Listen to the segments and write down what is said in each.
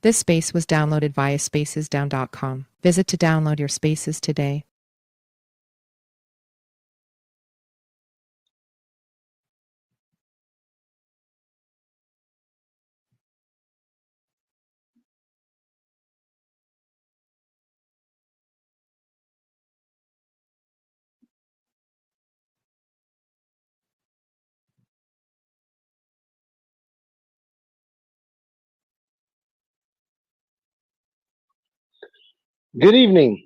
This space was downloaded via spacesdown.com. Visit to download your spaces today. Good evening.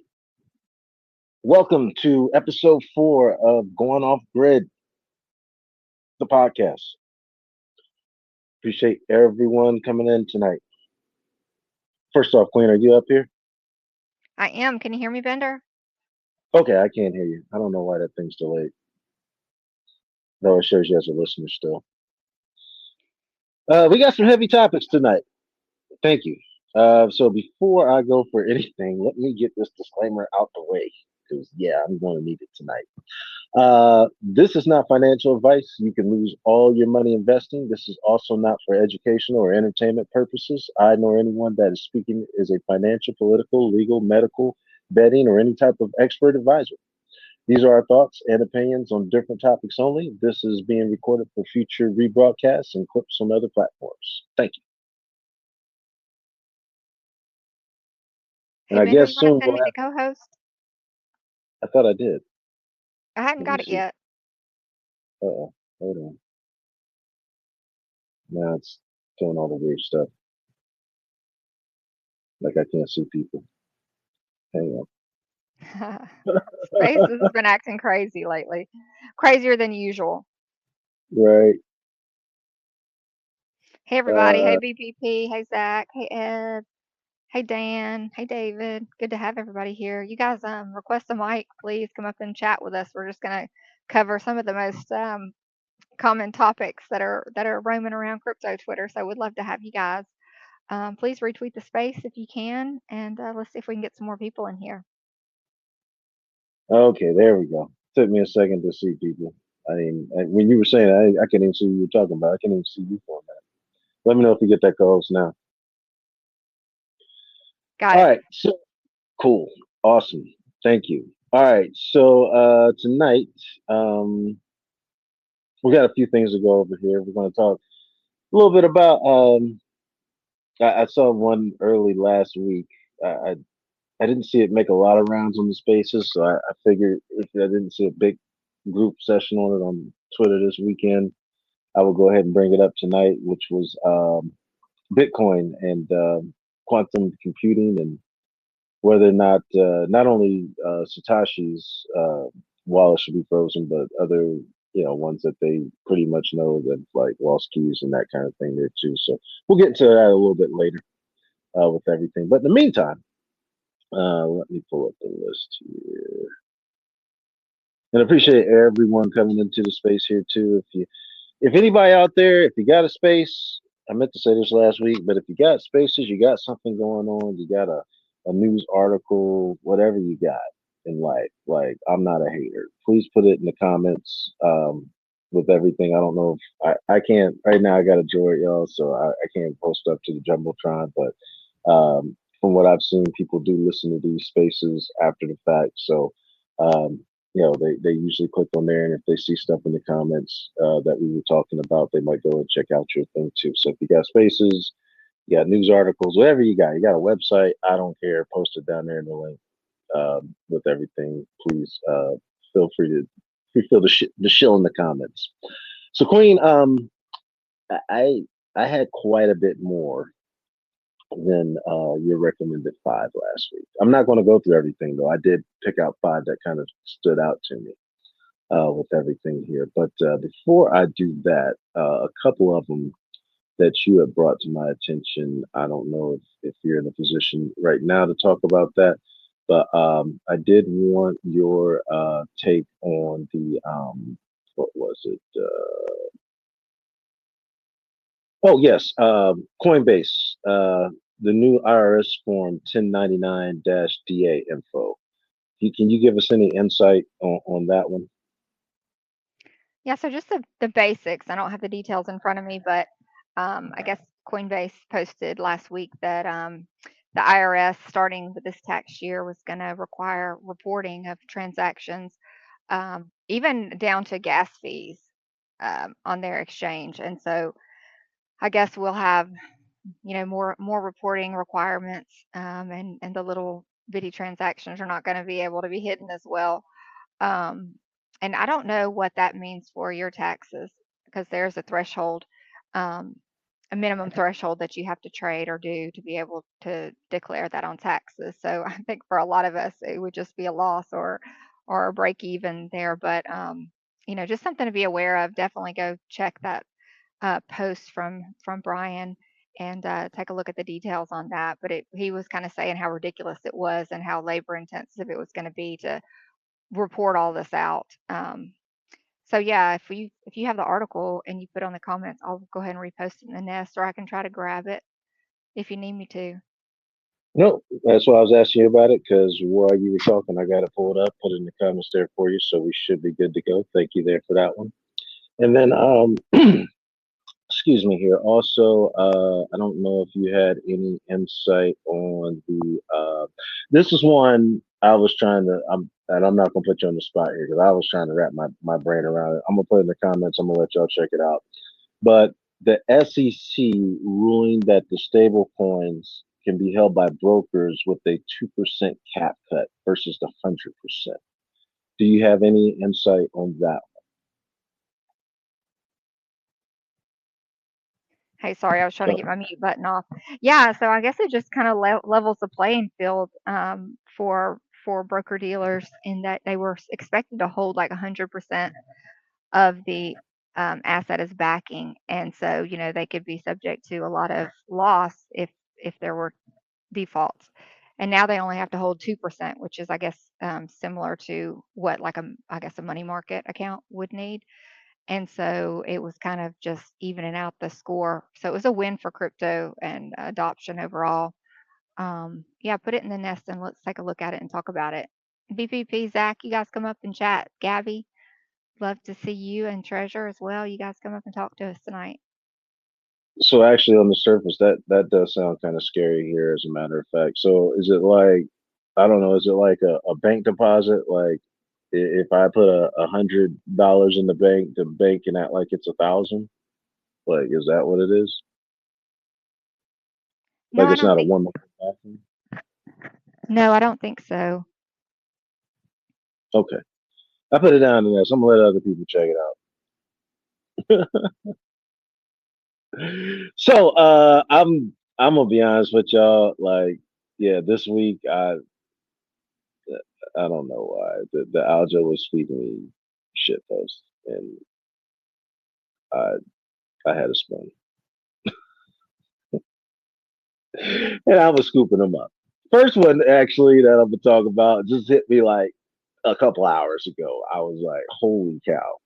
Welcome to episode 4 of Going Off Grid, the podcast. Appreciate everyone coming in tonight. First off, Queen, are you up here? I am. Can you hear me, Bender? Okay, I can't hear you. I don't know why that thing's delayed. No, it shows you as a listener still. We got some heavy topics tonight. Thank you. So before I go for anything, let me get this disclaimer out the way because, yeah, I'm going to need it tonight. This is not financial advice. You can lose all your money investing. This is also not for educational or entertainment purposes. I nor anyone that is speaking is a financial, political, legal, medical, betting, or any type of expert advisor. These are our thoughts and opinions on different topics only. This is being recorded for future rebroadcasts and clips on other platforms. Thank you. And Hey, I Bender, guess you want to soon send we'll me the have. co-host? I thought I did. I hadn't Let me got it see. yet. Oh, hold on. Now it's doing all the weird stuff. Like I can't see people. Hang on. Spaces has been acting crazy lately, crazier than usual. Right. Hey, everybody. Hey, Uh, BPP. Hey, Zach. Hey, Ed. Hey, Dan. Hey, David. Good to have everybody here. You guys, request a mic, please. Come up and chat with us. We're just gonna cover some of the most common topics that are roaming around crypto Twitter. So we'd love to have you guys. Please retweet the space if you can, and let's see if we can get some more people in here. okay, there we go. Took me a second to see people. When you were saying I couldn't even see who you were talking about. I can't even see you for a minute. Let me know if you get that co-host now. Got All it. right, so cool, awesome, thank you. All right, so tonight we got a few things to go over here. We're going to talk a little bit about. I saw one early last week. I didn't see it make a lot of rounds on the spaces, so I figured if I didn't see a big group session on it on Twitter this weekend, I will go ahead and bring it up tonight, which was Bitcoin and quantum computing, and whether or not not only Satoshi's wallet should be frozen, but other ones that they pretty much know that like lost keys and that kind of thing there too. So we'll get into that a little bit later with everything. But in the meantime, let me pull up the list here. And I appreciate everyone coming into the space here too. If anybody out there, if you got a space, I meant to say this last week, but if you got spaces, you got something going on, you got a news article, whatever you got in life, like I'm not a hater. Please put it in the comments with everything. I don't know if I can't right now. I got a Droid, y'all, so I can't post up to the jumbotron. But from what I've seen, people do listen to these spaces after the fact. So um, they usually click on there, and if they see stuff in the comments that we were talking about, they might go and check out your thing too. So if you got spaces, you got news articles, whatever you got a website, I don't care, post it down there in the link with everything. Please feel free feel the shill in the comments. So Queen, I I had quite a bit more than your recommended five last week. I'm not going to go through everything though. I did pick out five that kind of stood out to me with everything here. But before I do that, a couple of them that you have brought to my attention. I don't know if you're in a position right now to talk about that, but I did want your take on the what was it? Oh yes, Coinbase, the new IRS form 1099-DA info. Can you give us any insight on that one? Yeah, so just the basics. I don't have the details in front of me, but I guess Coinbase posted last week that the IRS, starting with this tax year, was going to require reporting of transactions, even down to gas fees on their exchange. And so I guess we'll have more reporting requirements, and the little bitty transactions are not going to be able to be hidden as well. Um, and I don't know what that means for your taxes, because there's a threshold, um, a minimum threshold that you have to trade or do to be able to declare that on taxes. So I think for a lot of us, it would just be a loss or a break even there. But just something to be aware of. Definitely go check that post from Brian and take a look at the details on that. But he was kind of saying how ridiculous it was and how labor intensive it was going to be to report all this out. So yeah, if you have the article and you put on the comments, I'll go ahead and repost it in the nest, or I can try to grab it if you need me to. No, that's why I was asking you about it because while you were talking, I got it pulled up, put it in the comments there for you, so we should be good to go. Thank you there for that one. And then, excuse me here. Also, I don't know if you had any insight on the. This is one I was trying to. And I'm not gonna put you on the spot here because I was trying to wrap my brain around it. I'm gonna put it in the comments. I'm gonna let y'all check it out. But the SEC ruling that the stable coins can be held by brokers with a 2% cap cut versus the 100%. Do you have any insight on that? Hey, sorry, I was trying to Uh, get my mute button off. Yeah, so I guess it just kind of levels the playing field, for broker dealers, in that they were expected to hold like 100% of the asset as backing, and so they could be subject to a lot of loss if there were defaults. And now they only have to hold 2%, which is, I guess, similar to what, like, I guess, a money market account would need. And so it was kind of just evening out the score. So it was a win for crypto and adoption overall. Yeah, put it in the nest and let's take a look at it and talk about it. BPP, Zach, you guys come up and chat. Gabby, love to see you, and Treasure as well. You guys come up and talk to us tonight. So actually, on the surface, that does sound kind of scary here, as a matter of fact. So is it like, I don't know, is it like a bank deposit? Like if I put $100 in the bank can act like it's 1,000? Like, is that what it is? No, Like I it's don't not a think. one transaction? No, I don't think so. Okay. I put it down in there, so I'm gonna let other people check it out. So I'm gonna be honest with y'all. Like, yeah, this week I don't know why the aljo was feeding me shit posts, and I I had a spoon, and I was scooping them up. First one actually that I'm gonna talk about just hit me like a couple hours ago. I was like, holy cow!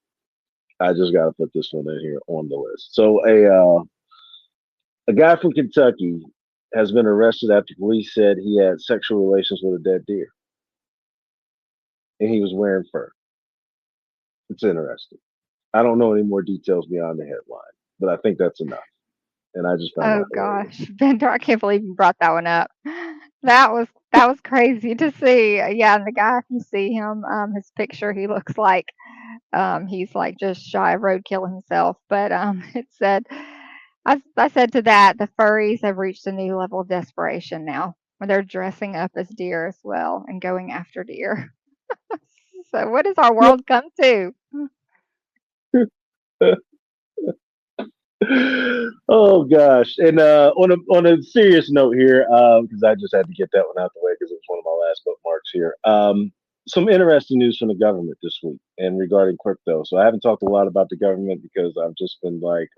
I just gotta put this one in here on the list. So a guy from Kentucky has been arrested after police said he had sexual relations with a dead deer, and he was wearing fur. It's interesting. I don't know any more details beyond the headline, but I think that's enough. And I just found Oh that hilarious. gosh, Bender, I can't believe you brought that one up. That was crazy to see. Yeah, and the guy, if you see him, his picture, he looks like he's like just shy of roadkill himself. But it said, I said to that, the furries have reached a new level of desperation now, where they're dressing up as deer as well and going after deer. So what does our world come to? Oh gosh! And on a serious note here, because I just had to get that one out the way because it was one of my last bookmarks here. Some interesting news from the government this week and regarding crypto. So I haven't talked a lot about the government because I've just been like,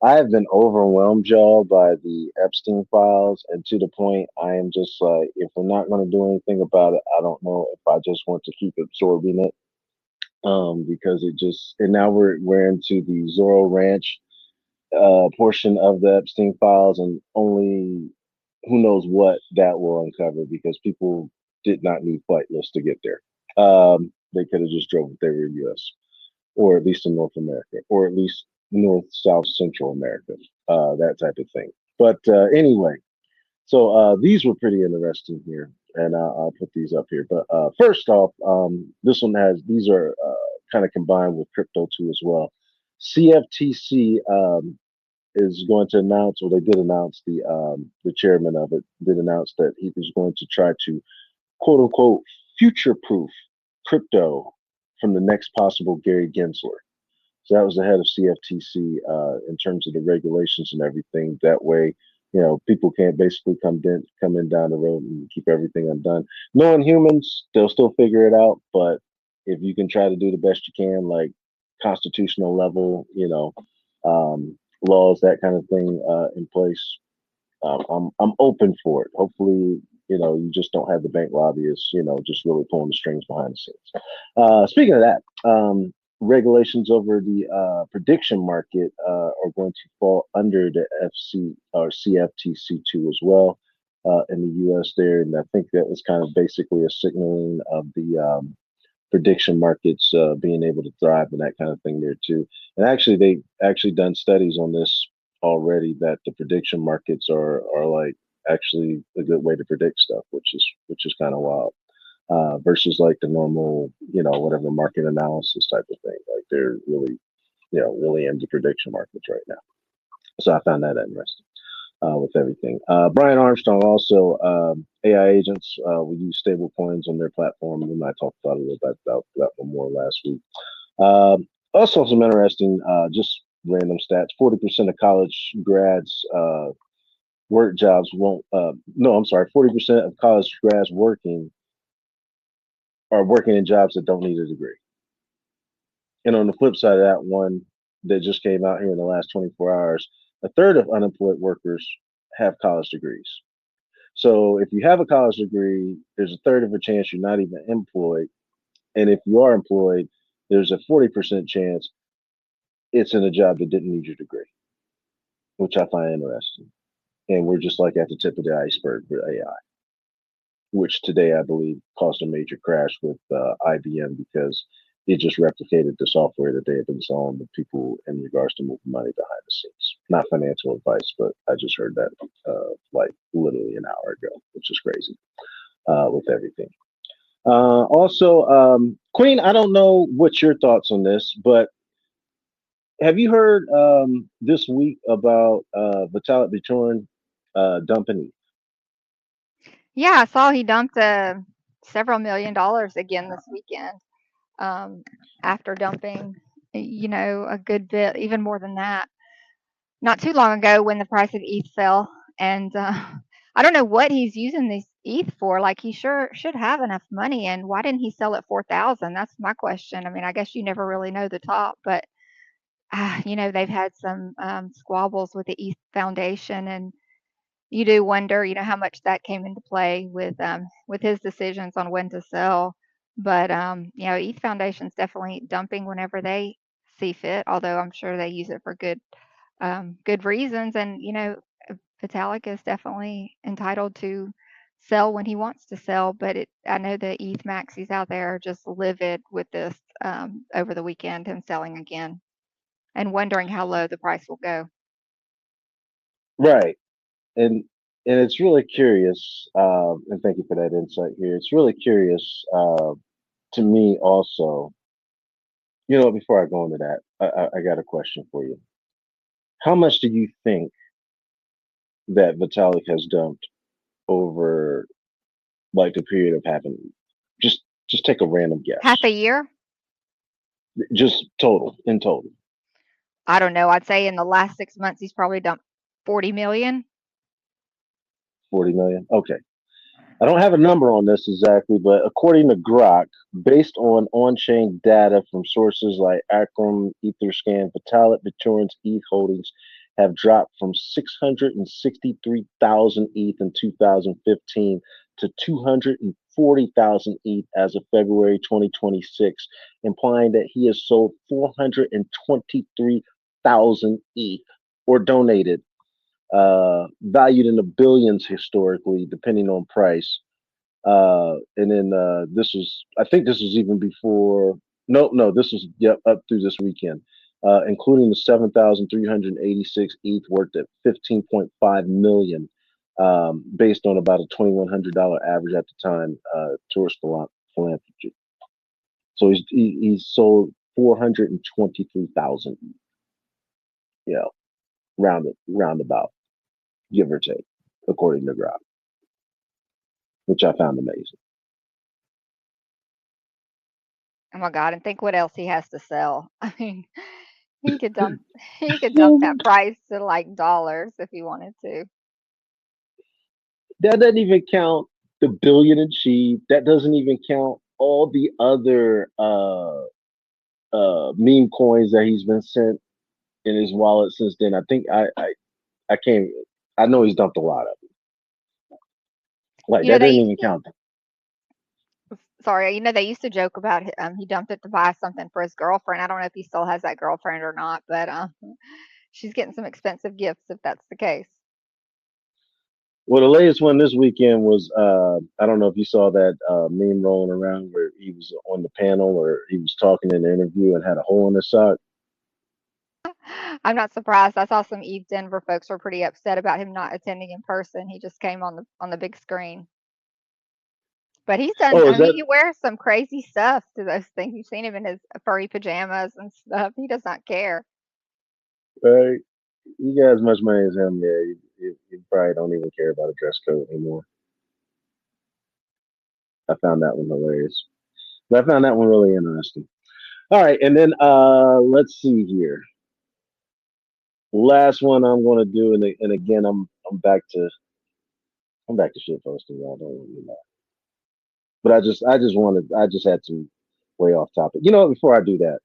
I have been overwhelmed, y'all, by the Epstein files, and to the point I am just like, if we're not going to do anything about it, I don't know if I just want to keep absorbing it. Because it just, and now we're into the Zorro Ranch portion of the Epstein files, and only who knows what that will uncover because people did not need flight lists to get there. They could have just drove if they were in U.S. or at least in North America, or at least North, South, Central America, that type of thing. But anyway, so these were pretty interesting here, and I'll put these up here. But first off, this one has these are kind of combined with crypto too as well. CFTC is going to announce, or they did announce the chairman of it did announce that he was going to try to quote unquote future proof crypto from the next possible Gary Gensler. So that was the head of CFTC in terms of the regulations and everything. That way, people can't basically come in down the road and keep everything undone. Knowing humans, they'll still figure it out. But if you can try to do the best you can, like constitutional level, laws, that kind of thing in place, I'm open for it. Hopefully, you just don't have the bank lobbyists, just really pulling the strings behind the scenes. Speaking of that, regulations over the prediction market are going to fall under the FC or CFTC2 as well in the U.S. there, and I think that was kind of basically a signaling of the prediction markets being able to thrive and that kind of thing there too. And actually, they actually done studies on this already that the prediction markets are like actually a good way to predict stuff, which is kind of wild. Versus like the normal, whatever market analysis type of thing. Like they're really, really into prediction markets right now. So I found that interesting with everything. Brian Armstrong also, AI agents will use stable coins on their platform. We might talk about a little bit about that one more last week. Also, some interesting, just random stats. 40% of college grads work jobs won't. No, I'm sorry. 40% of college grads are working in jobs that don't need a degree. And on the flip side of that one that just came out here in the last 24 hours, a third of unemployed workers have college degrees. So if you have a college degree, there's a third of a chance you're not even employed. And if you are employed, there's a 40% chance it's in a job that didn't need your degree, which I find interesting. And we're just like at the tip of the iceberg with AI, which today I believe caused a major crash with IBM because it just replicated the software that they had been selling to people in regards to moving money behind the scenes. Not financial advice, but I just heard that like literally an hour ago, which is crazy with everything. Also, Queen, I don't know what your thoughts on this, but have you heard this week about Vitalik Buterin dumping? Yeah, I saw he dumped several $1 million again this weekend after dumping, a good bit, even more than that, not too long ago when the price of ETH fell. And I don't know what he's using this ETH for. Like he sure should have enough money. And why didn't he sell at 4,000? That's my question. I mean, I guess you never really know the top, but they've had some squabbles with the ETH Foundation, and you do wonder, how much that came into play with his decisions on when to sell. But ETH Foundation's definitely dumping whenever they see fit, although I'm sure they use it for good reasons. And Vitalik is definitely entitled to sell when he wants to sell. But I know the ETH maxis out there are just livid with this over the weekend, him selling again, and wondering how low the price will go. Right. And it's really curious, and thank you for that insight here. It's really curious to me also. Before I go into that, I got a question for you. How much do you think that Vitalik has dumped over like the period of having just take a random guess. Half a year? Just in total. I don't know. I'd say in the last 6 months he's probably dumped 40 million. 40 million. Okay. I don't have a number on this exactly, but according to Grok, based on-chain data from sources like Akram, Etherscan, Vitalik Buterin's ETH holdings have dropped from 663,000 ETH in 2015 to 240,000 ETH as of February 2026, implying that he has sold 423,000 ETH or donated, valued in the billions historically, depending on price. And then I think this was even before. No, this was up through this weekend. including the 7,386 ETH worth at 15.5 million, based on about a $2,100 average at the time, tourist philanthropy. So he's sold 423,000, you know, roundabout, give or take, according to Grok, which I found amazing. Oh my God! And think what else he has to sell. I mean, he could dump that price to like dollars if he wanted to. That doesn't even count the billion in cheap. That doesn't even count all the other meme coins that he's been sent in his wallet since then. I think I can't. I know he's dumped a lot of them. Like You know, that they doesn't used even count. sorry, they used to joke about he dumped it to buy something for his girlfriend. I don't know if he still has that girlfriend or not, but she's getting some expensive gifts if that's the case. Well, the latest one this weekend was I don't know if you saw that meme rolling around where he was on the panel or he was talking in the interview and had a hole in his sock. I'm not surprised. I saw some Eve Denver folks were pretty upset about him not attending in person. He just came on the big screen. But he's done. Oh, I is mean, that he wears some crazy stuff to those things. You've seen him in his furry pajamas and stuff. He does not care. right? You got as much money as him, yeah. You probably don't even care about a dress code anymore. I found that one hilarious. But I found that one really interesting. All right, and then let's see here. Last one I'm going to do, and again I'm back to shit posting, y'all. Don't let me know. But I just had some way off topic. You know what? Before I do that,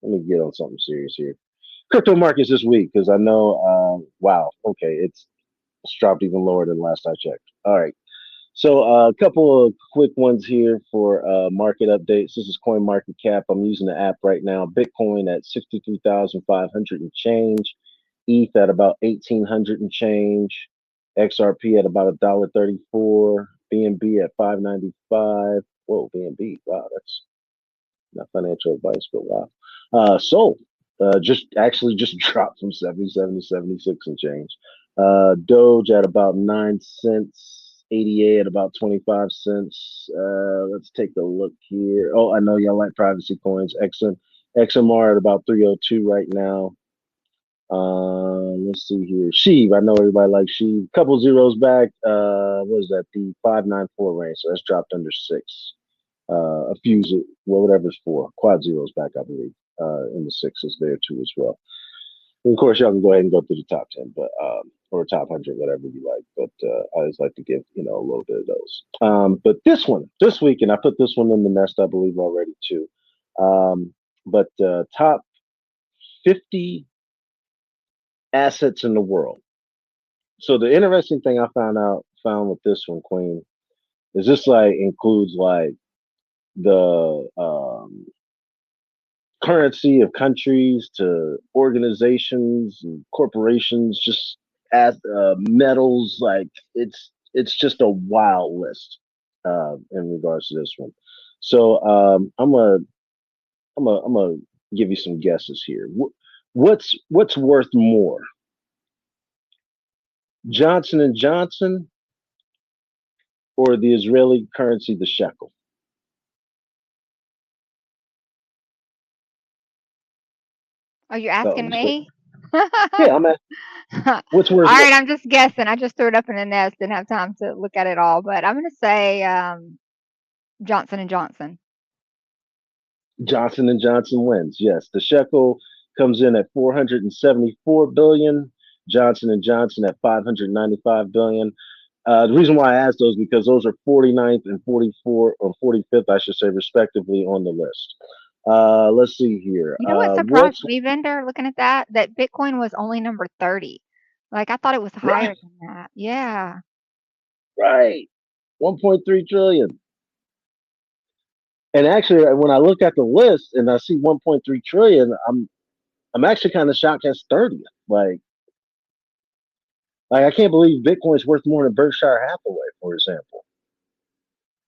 let me get on something serious here. Crypto markets this week, because I know. Wow. Okay, it's dropped even lower than last I checked. All right. So a couple of quick ones here for market updates. This is Coin Market Cap. I'm using the app right now. Bitcoin at 63,500 and change. ETH at about 1,800 and change. XRP at about $1.34. BNB at 595. Whoa, BNB. Wow, that's not financial advice, but wow. Sol just dropped from 77 to 76 and change. Doge at about 9 cents. ADA at about 25 cents. Let's take a look here. Oh, I know y'all like privacy coins. XMR at about 302 right now. Let's see here. Sheev, I know everybody likes Sheev. Couple zeros back. What is that? The 594 range. So that's dropped under 6. A few, whatever it's for. Quad zeros back, I believe. In the 6s there too as well. And of course, y'all can go ahead and go through the top 10, but or top 100, whatever you like. But I always like to give a little bit of those. But this week, and I put this one in the nest, I believe already too. But top 50 assets in the world. So the interesting thing I found with this one, Queen, is this includes the currency of countries to organizations and corporations, just as metals. It's just a wild list in regards to this one. So I'm gonna give you some guesses here. What's worth more, Johnson and Johnson or the Israeli currency, the shekel? Are you asking me? Yeah, I'm at. What's worth? All right, I'm just guessing. I just threw it up in the nest. Didn't have time to look at it all, but I'm going to say Johnson and Johnson. Johnson and Johnson wins. Yes, the shekel comes in at 474 billion. Johnson and Johnson at 595 billion. The reason why I asked those because those are 49th and 44 or 45th, I should say, respectively, on the list. Let's see here. You know what surprised me, Vendor, looking at that Bitcoin was only number 30. Like I thought it was higher than that. Yeah. Right. 1.3 trillion. And actually, when I look at the list and I see 1.3 trillion, I'm actually kind of shocked that's 30th. Like I can't believe Bitcoin's worth more than Berkshire Hathaway, for example,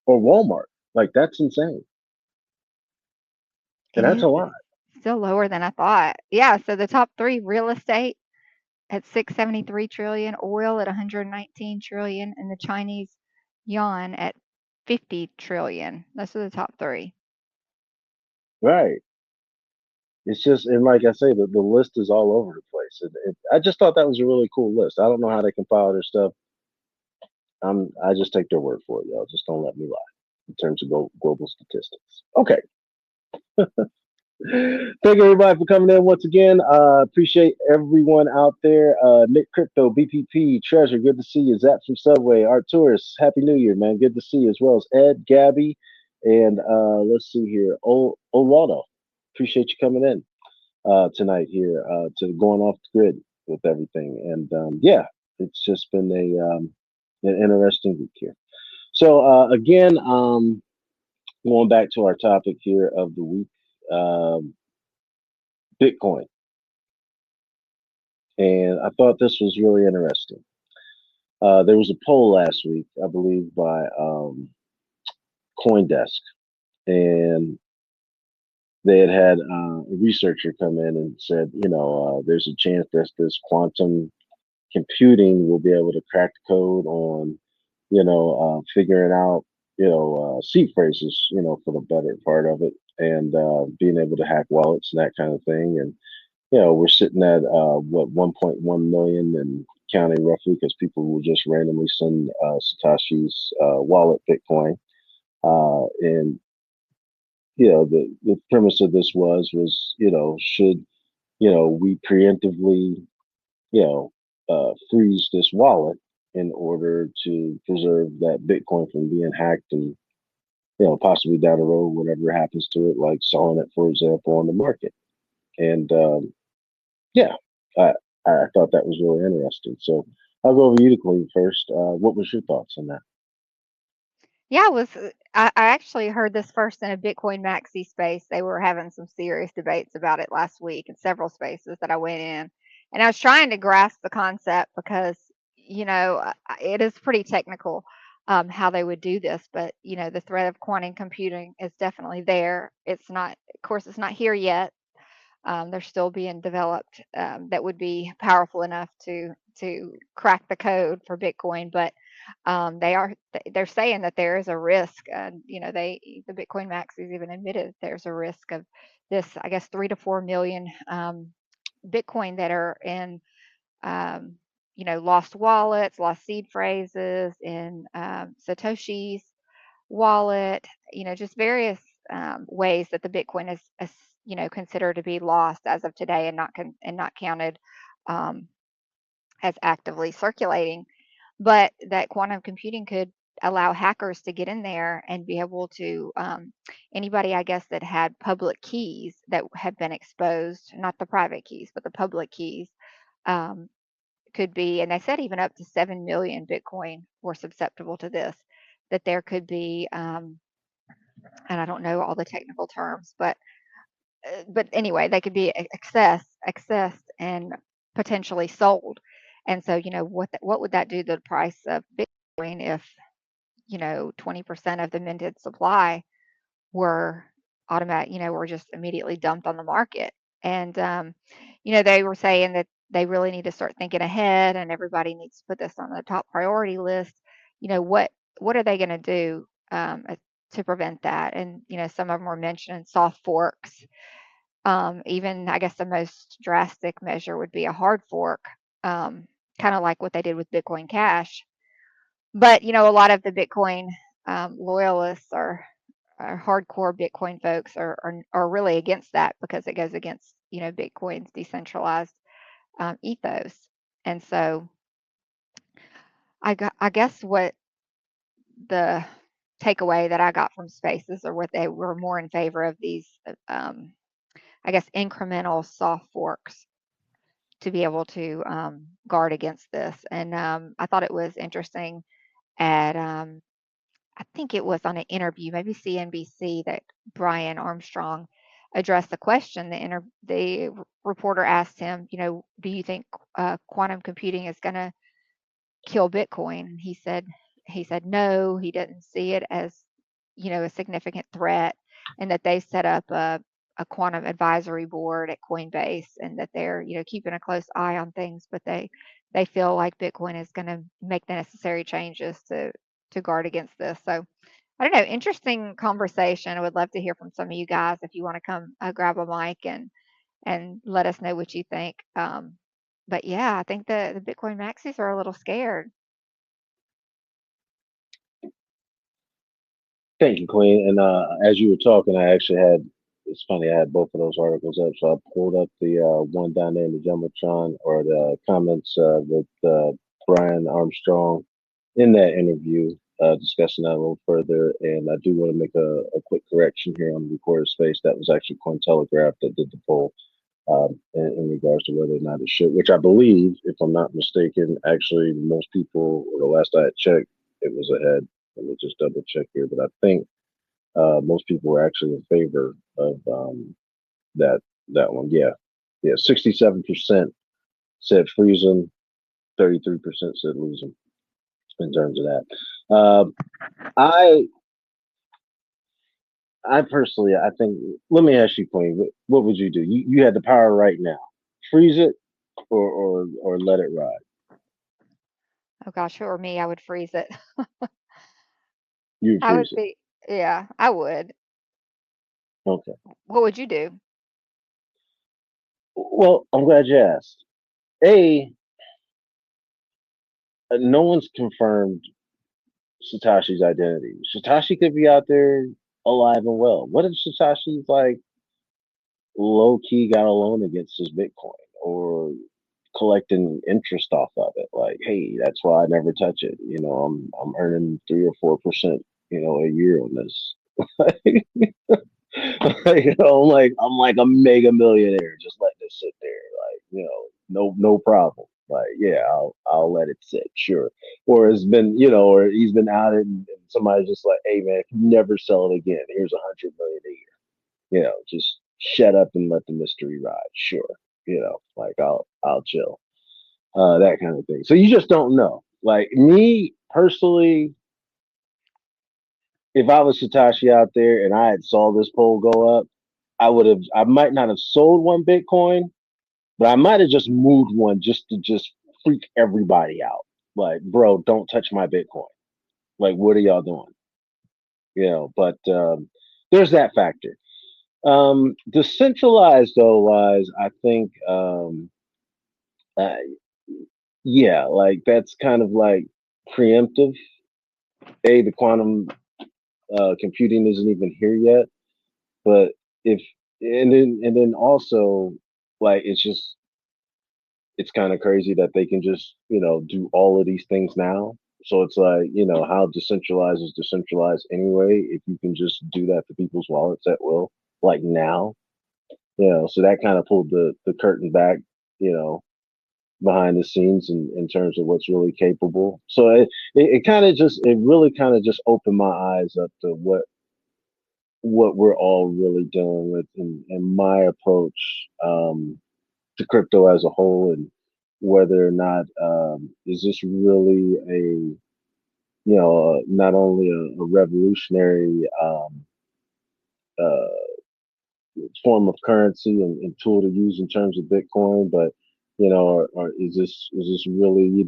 or Walmart. Like that's insane. And that's a lot. Still lower than I thought. Yeah, so the top 3: real estate at 673 trillion, oil at 119 trillion, and the Chinese yuan at 50 trillion. Those are the top 3. Right. It's just, and like I say, the list is all over the place. I just thought that was a really cool list. I don't know how they compile their stuff. I just take their word for it, y'all. Just don't let me lie in terms of global statistics. Okay. Thank everybody for coming in once again. Appreciate everyone out there. Nick Crypto, BPP, Treasure, good to see you. Zap from Subway, Arturus, Happy New Year, man. Good to see you, as well as Ed, Gabby, and let's see here, Olado. Appreciate you coming in tonight here to going off the grid with everything. And yeah, it's just been an interesting week here. So again, going back to our topic here of the week. Bitcoin. And I thought this was really interesting. There was a poll last week, I believe, by CoinDesk, and they had a researcher come in and said, there's a chance that this quantum computing will be able to crack the code on, figuring out, seed phrases, for the better part of it, and being able to hack wallets and that kind of thing. And we're sitting at what 1.1 million and counting roughly, because people will just randomly send Satoshi's wallet Bitcoin. And the premise of this was should we preemptively freeze this wallet in order to preserve that Bitcoin from being hacked and possibly down the road whatever happens to it, like selling it, for example, on the market. And yeah, I, I thought that was really interesting. So I'll go over to you to Queen first. What was your thoughts on that? Yeah, it was. I actually heard this first in a Bitcoin Maxi space. They were having some serious debates about it last week in several spaces that I went in, and I was trying to grasp the concept because it is pretty technical how they would do this. But the threat of quantum computing is definitely there. It's not, of course, it's not here yet. They're still being developed that would be powerful enough to crack the code for Bitcoin, but they're saying that there is a risk. The Bitcoin Maxis even admitted there's a risk of this. I guess 3 to 4 million Bitcoin that are in lost wallets, lost seed phrases in Satoshi's wallet. Just various ways that the Bitcoin is considered to be lost as of today and not counted um, as actively circulating. But that quantum computing could allow hackers to get in there and be able to anybody, I guess, that had public keys that have been exposed, not the private keys, but the public keys, um, could be, and they said even up to 7 million Bitcoin were susceptible to this, that there could be, and I don't know all the technical terms, but anyway, they could be accessed and potentially sold. And so, what would that do to the price of Bitcoin if 20% of the minted supply were were just immediately dumped on the market? And they were saying that they really need to start thinking ahead, and everybody needs to put this on the top priority list. What are they going to do to prevent that? And some of them were mentioning soft forks. Even I guess the most drastic measure would be a hard fork, kind of like what they did with Bitcoin Cash. But a lot of the Bitcoin loyalists are hardcore Bitcoin folks are really against that because it goes against Bitcoin's decentralized ethos. And so I guess what the takeaway that I got from spaces, or what they were more in favor of these I guess incremental soft forks to be able to guard against this. And I thought it was interesting at I think it was on an interview, maybe CNBC, that Brian Armstrong addressed the question. The reporter asked him, do you think quantum computing is going to kill Bitcoin? And he said no, he didn't see it as a significant threat, and that they set up a quantum advisory board at Coinbase, and that they're keeping a close eye on things, but they feel like Bitcoin is going to make the necessary changes to guard against this. So I don't know, interesting conversation. I would love to hear from some of you guys if you want to come grab a mic and let us know what you think. But yeah, I think the Bitcoin maxis are a little scared. Thank you, Queen. And as you were talking, it's funny, I had both of those articles up. So I pulled up the one down there in the Jumbotron, or the comments with Brian Armstrong in that interview, discussing that a little further. And I do want to make a quick correction here on the recorded space. That was actually Cointelegraph that did the poll in regards to whether or not it should, which I believe, if I'm not mistaken, actually most people, or the last I had checked, it was ahead. Let me just double check here, but I think most people were actually in favor of that one. Yeah, 67% said freeze them, 33% said lose them. In terms of that, I personally, I think. Let me ask you, Queen. What would you do? You had the power right now. Freeze it, or let it ride. Oh gosh, or me, I would freeze it. You I would freeze it. be, yeah, I would. Okay. What would you do? Well, I'm glad you asked. No one's confirmed Satoshi's identity. Satoshi could be out there alive and well. What if Satoshi's like low key got a loan against his Bitcoin, or collecting interest off of it? Like, hey, that's why I never touch it. I'm earning 3 or 4%, a year on this. I'm like a mega millionaire, just letting it sit there. Like, no problem. Like, yeah, I'll let it sit, sure. Or or he's been out and somebody's just like, hey man, if you never sell it again, here's 100 million a year. Just shut up and let the mystery ride. Sure. Like I'll chill. That kind of thing. So you just don't know. Like me personally, if I was Satoshi out there and I had saw this poll go up, I might not have sold one Bitcoin, but I might have just moved one just to just freak everybody out. Like, bro, don't touch my Bitcoin. Like, what are y'all doing? But there's that factor. Decentralized though wise, I think uh, yeah, like that's kind of like preemptive. The quantum computing isn't even here yet, but if and then also, like, it's kind of crazy that they can just do all of these things now. So it's like, how decentralized is decentralized anyway, if you can just do that to people's wallets at will, like now. So that kind of pulled the curtain back, you know behind the scenes in terms of what's really capable. So it really kind of just opened my eyes up to what we're all really dealing with, and my approach to crypto as a whole, and whether or not is this really not only a revolutionary uh, form of currency and tool to use in terms of Bitcoin, but or is this really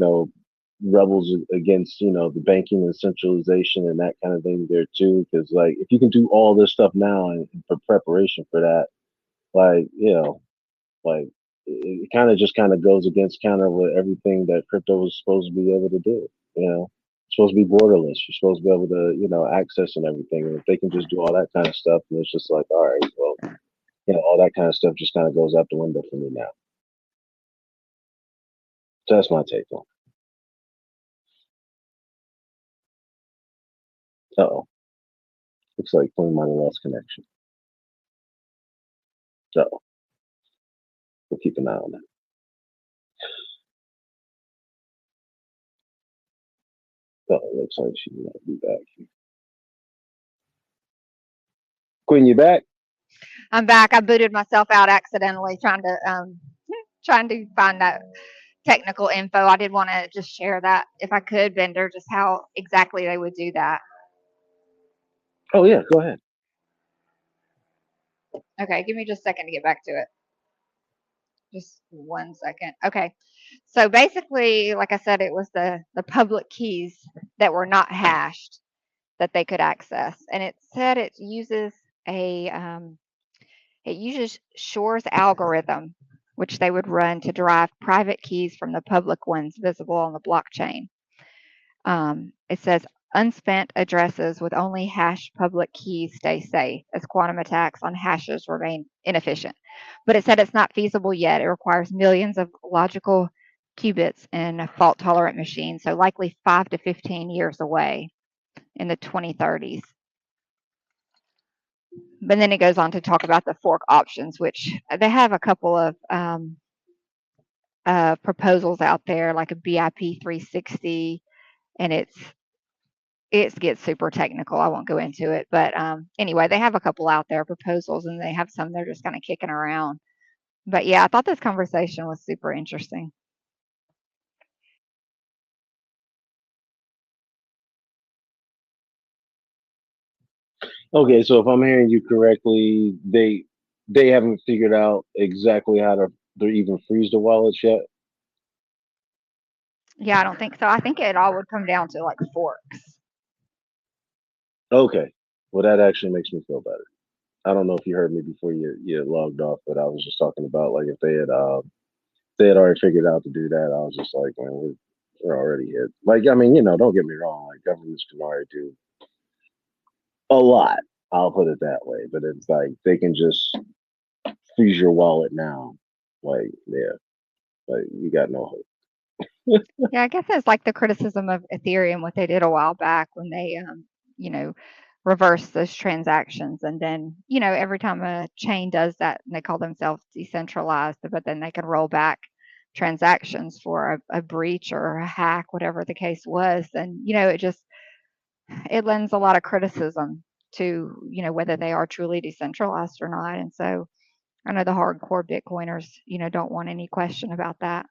rebels against the banking and centralization and that kind of thing there too? Because like if you can do all this stuff now and for preparation for that, like like it kind of goes against counter with everything that crypto was supposed to be able to do. It's supposed to be borderless. You're supposed to be able to access and everything. And if they can just do all that kind of stuff, and it's just like, all right, well, all that kind of stuff just kind of goes out the window for me now. So that's my take on it. Oh, looks like Queen might have lost connection. So we'll keep an eye on that. Oh, it looks like she might be back. Queen, you back? I'm back. I booted myself out accidentally trying to find that technical info. I did want to just share that if I could, Bender, just how exactly they would do that. Oh yeah, go ahead. Okay, give me just a second to get back to it. Just 1 second. Okay. So basically, like I said, it was the public keys that were not hashed that they could access, and it said a it uses Shore's algorithm, which they would run to derive private keys from the public ones visible on the blockchain. It says unspent addresses with only hashed public keys stay safe, as quantum attacks on hashes remain inefficient. But it said it's not feasible yet. It requires millions of logical qubits in a fault tolerant machine, so likely 5 to 15 years away in the 2030s. But then it goes on to talk about the fork options, which they have a couple of proposals out there, like a BIP 360, and it gets super technical. I won't go into it, but anyway, they have a couple out there proposals, and they have some they're just kind of kicking around. But yeah, I thought this conversation was super interesting. Okay, so if I'm hearing you correctly, they haven't figured out exactly how to even freeze the wallets yet. Yeah, I don't think so. I think it all would come down to like forks. Okay, well that actually makes me feel better. I don't know if you heard me before you logged off, but I was just talking about like if they had already figured out to do that. I was just like, man, we're already hit. Like, I mean, don't get me wrong. Like, governments can already do a lot. I'll put it that way. But it's like they can just freeze your wallet now. Like, yeah, like you got no hope. Yeah, I guess it's like the criticism of Ethereum, what they did a while back when they, you know, reversed those transactions. And then, every time a chain does that, and they call themselves decentralized, but then they can roll back transactions for a breach or a hack, whatever the case was. And, it lends a lot of criticism to, whether they are truly decentralized or not. And so I know the hardcore Bitcoiners, don't want any question about that.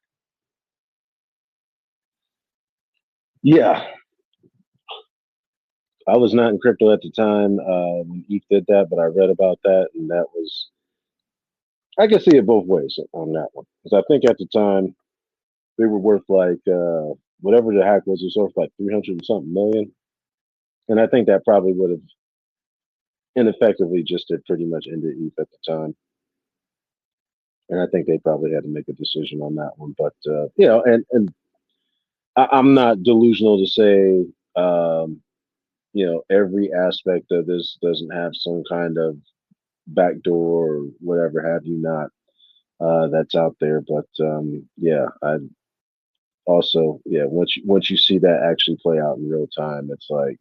Yeah, I was not in crypto at the time when ETH did that, but I read about that, and that was I can see it both ways on that one because I think at the time they were worth like whatever the hack was, it was worth like 300 and something million, and I think that probably would have ineffectively just had pretty much ended ETH at the time. And I think they probably had to make a decision on that one. But and I'm not delusional to say every aspect of this doesn't have some kind of backdoor or whatever have you not that's out there. But yeah, I also once you see that actually play out in real time, it's like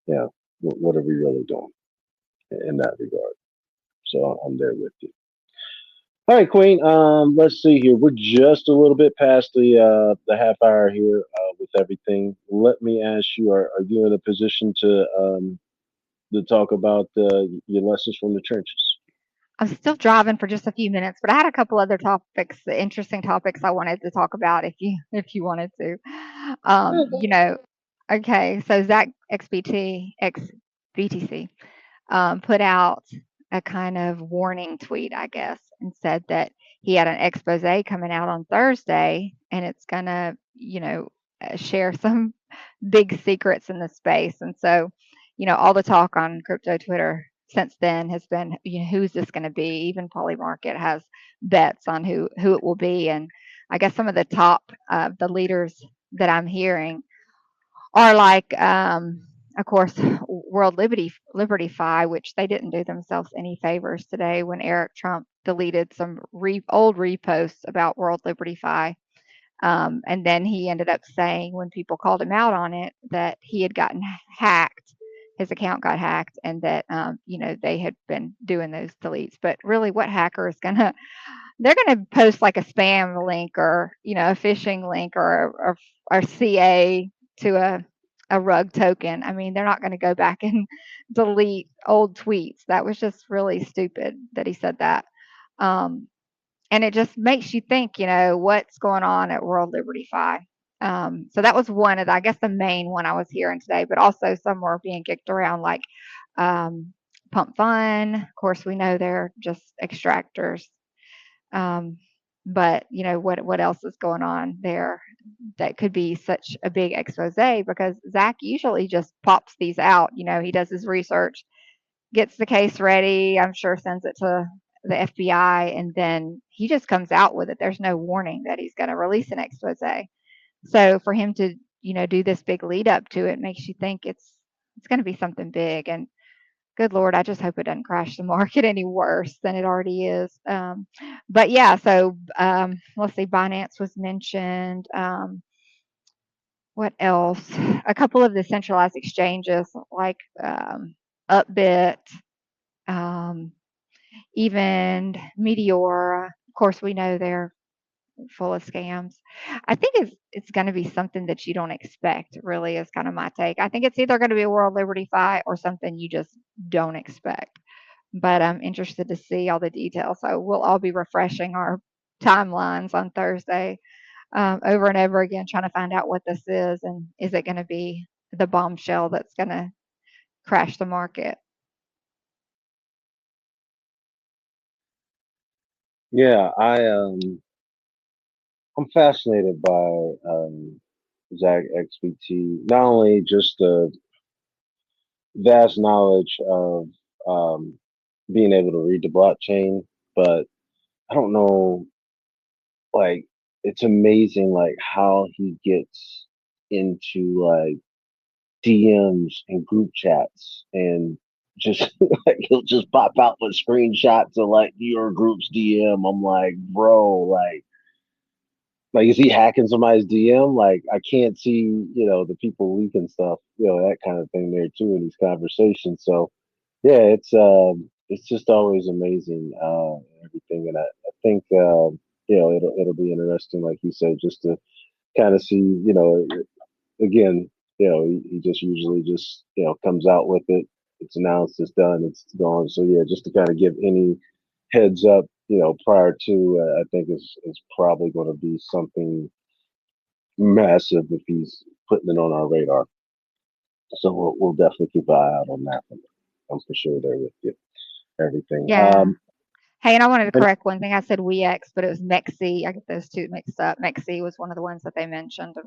yeah, what are we really doing in that regard? So I'm there with you. All right, Queen. Let's see here. We're just a little bit past the half hour here with everything. Let me ask you: Are you in a position to talk about your lessons from the trenches? I'm still driving for just a few minutes, but I had a couple other topics, interesting topics I wanted to talk about if you wanted to. Yeah, You know, okay, so Zach XBTC put out a kind of warning tweet, I guess, and said that he had an expose coming out on Thursday, and it's gonna, share some big secrets in the space. And so, all the talk on crypto Twitter since then has been, who's this going to be? Even Polymarket has bets on who it will be. And I guess some of the top the leaders that I'm hearing are like, of course, World Liberty Fi, which they didn't do themselves any favors today when Eric Trump deleted some old reposts about World Liberty Fi. And then he ended up saying when people called him out on it that he had gotten hacked, his account got hacked, and that they had been doing those deletes. But really, what hacker is gonna? They're gonna post like a spam link or a phishing link or CA to a rug token. I mean, they're not going to go back and delete old tweets. That was just really stupid that he said that. Um, and it just makes you think, what's going on at World Liberty Fi. So that was one I guess the main one I was hearing today, but also some were being kicked around like Pump Fun. Of course, we know they're just extractors. But what else is going on there that could be such a big expose? Because Zach usually just pops these out. He does his research, gets the case ready. I'm sure sends it to the FBI, and then he just comes out with it. There's no warning that he's going to release an expose. So for him to do this big lead up to it makes you think it's going to be something big. And good Lord, I just hope it doesn't crash the market any worse than it already is. But yeah, so let's see, Binance was mentioned. What else? A couple of the centralized exchanges like Upbit, even Meteora. Of course, we know they're full of scams. I think it's going to be something that you don't expect, really, is kind of my take. I think it's either going to be a World Liberty Fi or something you just don't expect. But I'm interested to see all the details. So we'll all be refreshing our timelines on Thursday over and over again, trying to find out what this is, and is it going to be the bombshell that's going to crash the market? Yeah, I'm fascinated by Zach XBT. Not only just the vast knowledge of um, being able to read the blockchain, but I don't know, like it's amazing like how he gets into like DMs and group chats and just like he'll just pop out with screenshots of like your group's DM. I'm like, bro, like is he hacking somebody's DM? Like I can't see, the people leaking stuff, that kind of thing there too in these conversations. So yeah, it's just always amazing, everything. And I think it'll be interesting, like you said, just to kind of see, again, he just usually just, comes out with it. It's announced, it's done, it's gone. So yeah, just to kind of give any heads up, prior to, I think is probably going to be something massive if he's putting it on our radar. So we'll definitely keep an eye out on that one. I'm for sure there with you. Everything. Yeah. Hey, and I wanted to But correct one thing. I said WeX, but it was Mexi. I get those two mixed up. Mexi was one of the ones that they mentioned. And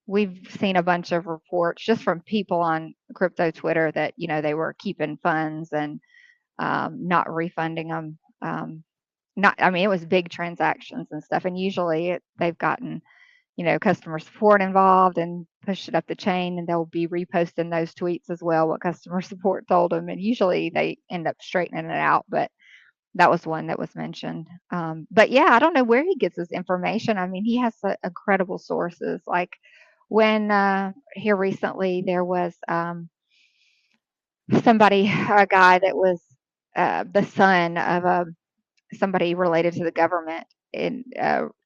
we've seen a bunch of reports just from people on crypto Twitter that, they were keeping funds and not refunding them. It was big transactions and stuff. And usually they've gotten, customer support involved and pushed it up the chain, and they'll be reposting those tweets as well, what customer support told them. And usually they end up straightening it out. But that was one that was mentioned. But yeah, I don't know where he gets his information. I mean, he has incredible sources. Like when here recently there was a guy that was the son of somebody related to the government and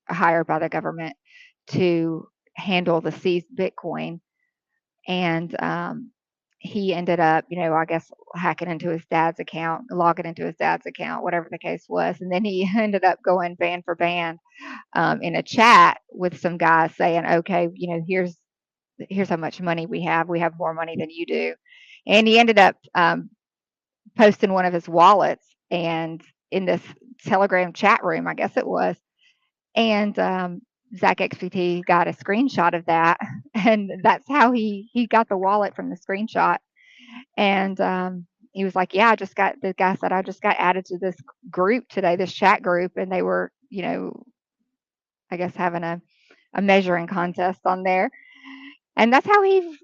hired by the government to handle the seized Bitcoin. And he ended up, I guess hacking into his dad's account, logging into his dad's account, whatever the case was. And then he ended up going band for band in a chat with some guys saying, okay, here's how much money we have. We have more money than you do. And he ended up posting one of his wallets and in this Telegram chat room, I guess it was. And Zach XPT got a screenshot of that, and that's how he got the wallet, from the screenshot. And he was like, "Yeah, the guy said I just got added to this group today, this chat group, and they were, I guess having a measuring contest on there." And that's how he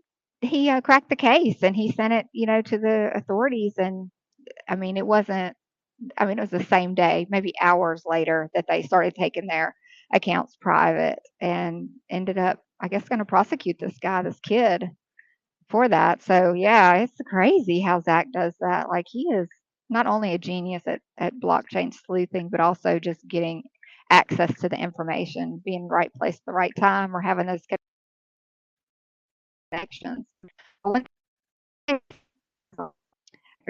cracked the case, and he sent it, to the authorities. And I mean, it wasn't. I mean, it was the same day, maybe hours later, that they started taking their accounts private and ended up, I guess, going to prosecute this kid for that. So yeah, it's crazy how Zach does that. Like, he is not only a genius at blockchain sleuthing, but also just getting access to the information, being right place at the right time, or having those connections. One thing,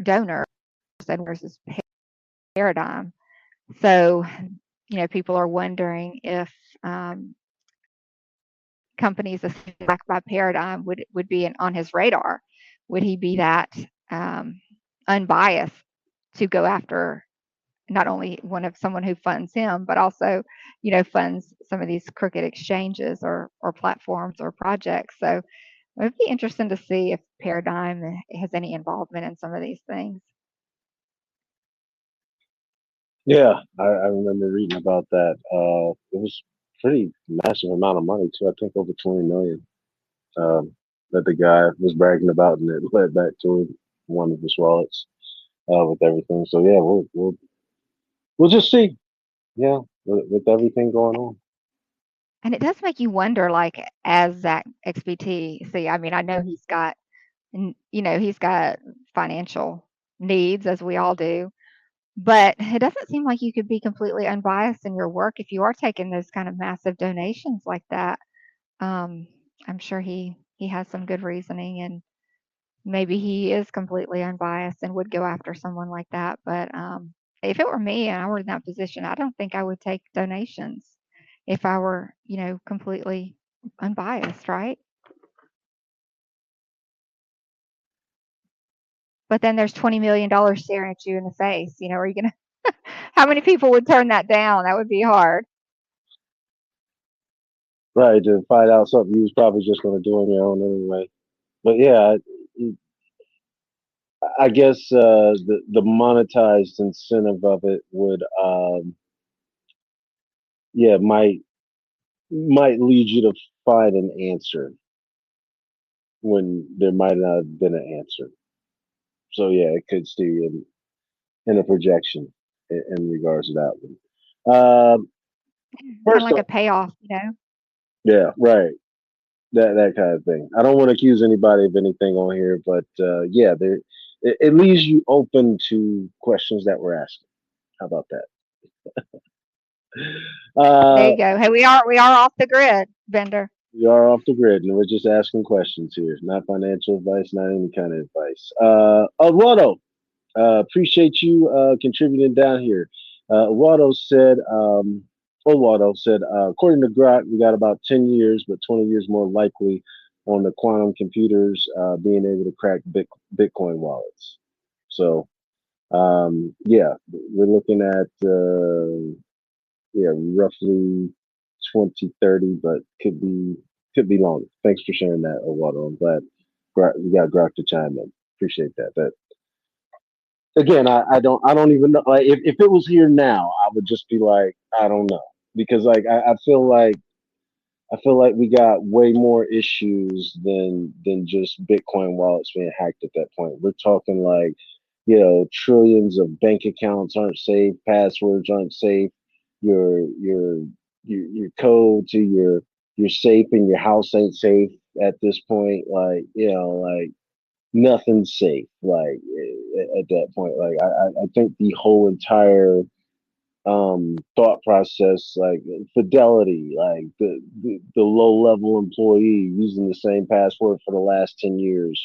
donor versus paradigm. So, people are wondering if companies backed by Paradigm would be on his radar. Would he be that unbiased to go after not only someone who funds him, but also, funds some of these crooked exchanges or platforms or projects. So it would be interesting to see if Paradigm has any involvement in some of these things. Yeah, I remember reading about that. It was pretty massive amount of money too. I think over 20 million. That the guy was bragging about, and it led back to one of his wallets with everything. So yeah, we'll just see. Yeah, with everything going on. And it does make you wonder, like, as Zach XBT, see, I mean, I know he's got financial needs, as we all do, but it doesn't seem like you could be completely unbiased in your work if you are taking those kind of massive donations like that. Um, I'm sure he has some good reasoning, and maybe he is completely unbiased and would go after someone like that. But if it were me and I were in that position, I don't think I would take donations if I were, completely unbiased, right? But then there's $20 million staring at you in the face. Are you going to, how many people would turn that down? That would be hard. Right, to find out something you was probably just going to do on your own anyway. But yeah, I guess the monetized incentive of it would, yeah, might lead you to find an answer when there might not have been an answer. So yeah, it could steer you in a projection in regards to that one. Kind of First like off, a payoff, yeah, right. That kind of thing. I don't want to accuse anybody of anything on here, but yeah, it leaves you open to questions that we're asking. How about that? There you Uh, go. Hey, we are off the grid, Bender. we are off the grid, and we're just asking questions here. Not financial advice, not any kind of advice. Eduardo, appreciate you contributing down here. Eduardo said, according to Grok, we got about 10 years, but 20 years more likely on the quantum computers being able to crack Bitcoin wallets. So, yeah, we're looking at, yeah, roughly 2030, but could be longer. Thanks for sharing that, Eduardo. I'm glad we got Grok to chime in. Appreciate that. That again, I don't even know. Like, if it was here now, I would just be like, I don't know, because like I feel like we got way more issues than just Bitcoin wallets being hacked at that point. We're talking like, trillions of bank accounts aren't safe, passwords aren't safe, your your your code to your safe in your house ain't safe at this point. Like, like nothing's safe. Like at that point, like I think the whole entire thought process, like Fidelity, like the low level employee using the same password for the last 10 years,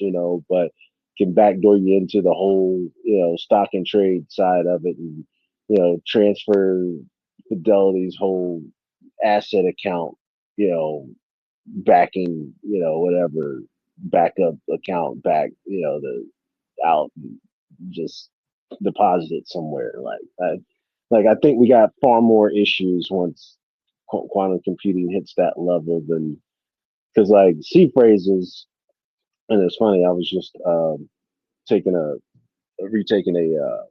but can backdoor you into the whole, stock and trade side of it, and transfer Fidelity's whole asset account, you know backing, whatever backup account back, the out, just deposit it somewhere. Like I think we got far more issues once quantum computing hits that level than, because like C phrases, and it's funny. I was just taking retaking a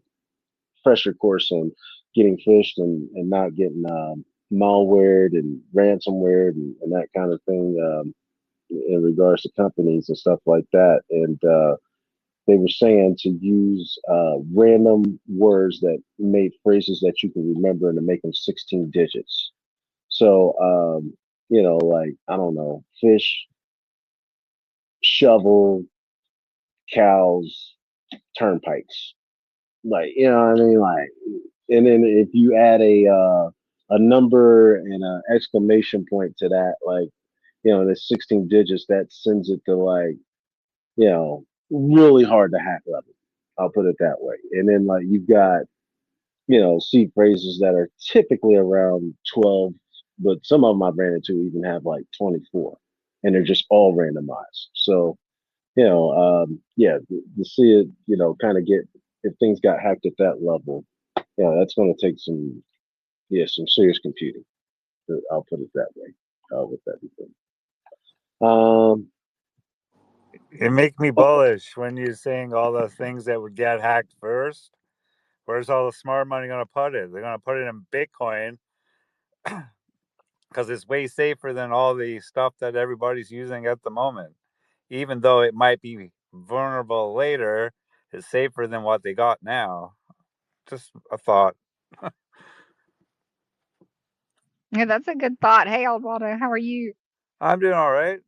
fresher course on getting phished and not getting malwared and ransomware and that kind of thing, in regards to companies and stuff like that. And they were saying to use random words that made phrases that you can remember and to make them 16 digits. So, like, I don't know, fish, shovel, cows, turnpikes. Like, what I mean? Like, and then if you add a number and an exclamation point to that, like, the 16 digits, that sends it to like, really hard to hack level. I'll put it that way. And then like you've got, seed phrases that are typically around 12, but some of them I've ran into even have like 24, and they're just all randomized. So Yeah, to see it, kind of get if things got hacked at that level, that's going to take some serious computing. I'll put it that way. With everything. It make me bullish when you're saying all the things that would get hacked first. Where's all the smart money going to put it? They're going to put it in Bitcoin because it's way safer than all the stuff that everybody's using at the moment. Even though it might be vulnerable later, it's safer than what they got now. Just a thought. Yeah, that's a good thought. Hey, Alvaro, how are you? I'm doing all right.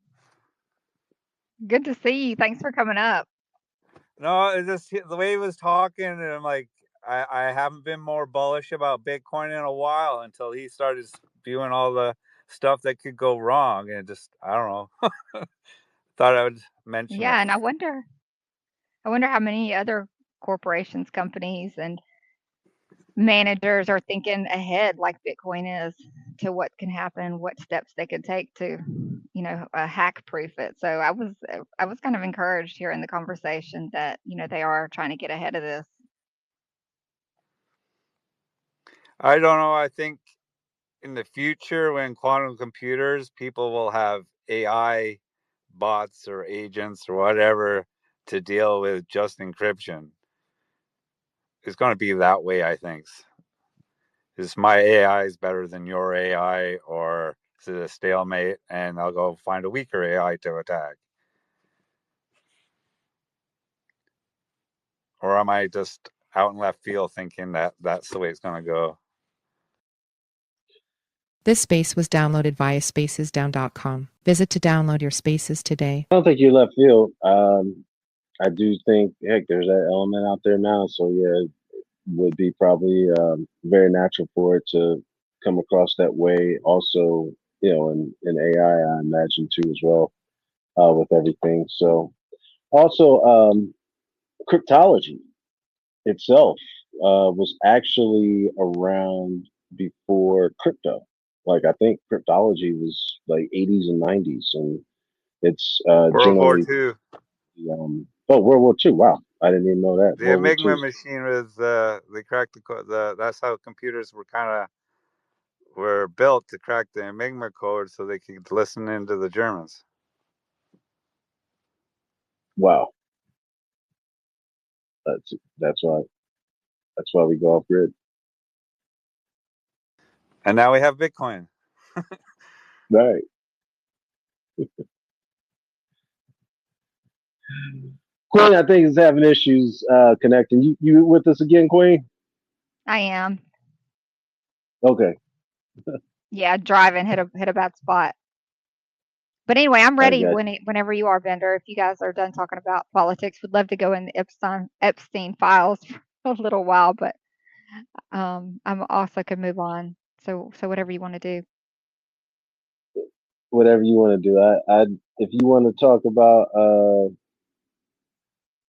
Good to see you. Thanks for coming up. No, it's just the way he was talking, and I'm like, I haven't been more bullish about Bitcoin in a while until he started spewing all the stuff that could go wrong, and just I don't know. Thought I would mention it. Yeah, and I wonder how many other corporations, companies, and managers are thinking ahead like Bitcoin is to what can happen, what steps they could take to, hack proof it. So I was kind of encouraged here in the conversation that, they are trying to get ahead of this. I don't know. I think in the future, when quantum computers, people will have AI bots or agents or whatever to deal with just encryption. It's going to be that way, I think. Is my AI is better than your AI, or is it a stalemate and I'll go find a weaker AI to attack? Or am I just out in left field thinking that that's the way it's going to go? This space was downloaded via spacesdown.com. Visit to download your spaces today. I don't think you left field. I do think, heck, there's that element out there now. So yeah, it would be probably very natural for it to come across that way. Also, in AI, I imagine too as well, with everything. So also, cryptology itself was actually around before crypto. Like I think cryptology was like 80s and 90s, and it's World War generally II. World War II. Wow, I didn't even know that. The World War II. Enigma machine was they cracked that's how computers were built, to crack the Enigma code so they could listen into the Germans. Wow, that's why we go off grid. And now we have Bitcoin. Right. Queen, I think is having issues connecting. You with us again, Queen? I am. Okay. Yeah, driving hit a bad spot. But anyway, I'm I ready got whenever you are, Bender. If you guys are done talking about politics, would love to go in the Epstein files for a little while, but I'm also could move on. So whatever you want to do. whatever you want to do. I if you want to talk about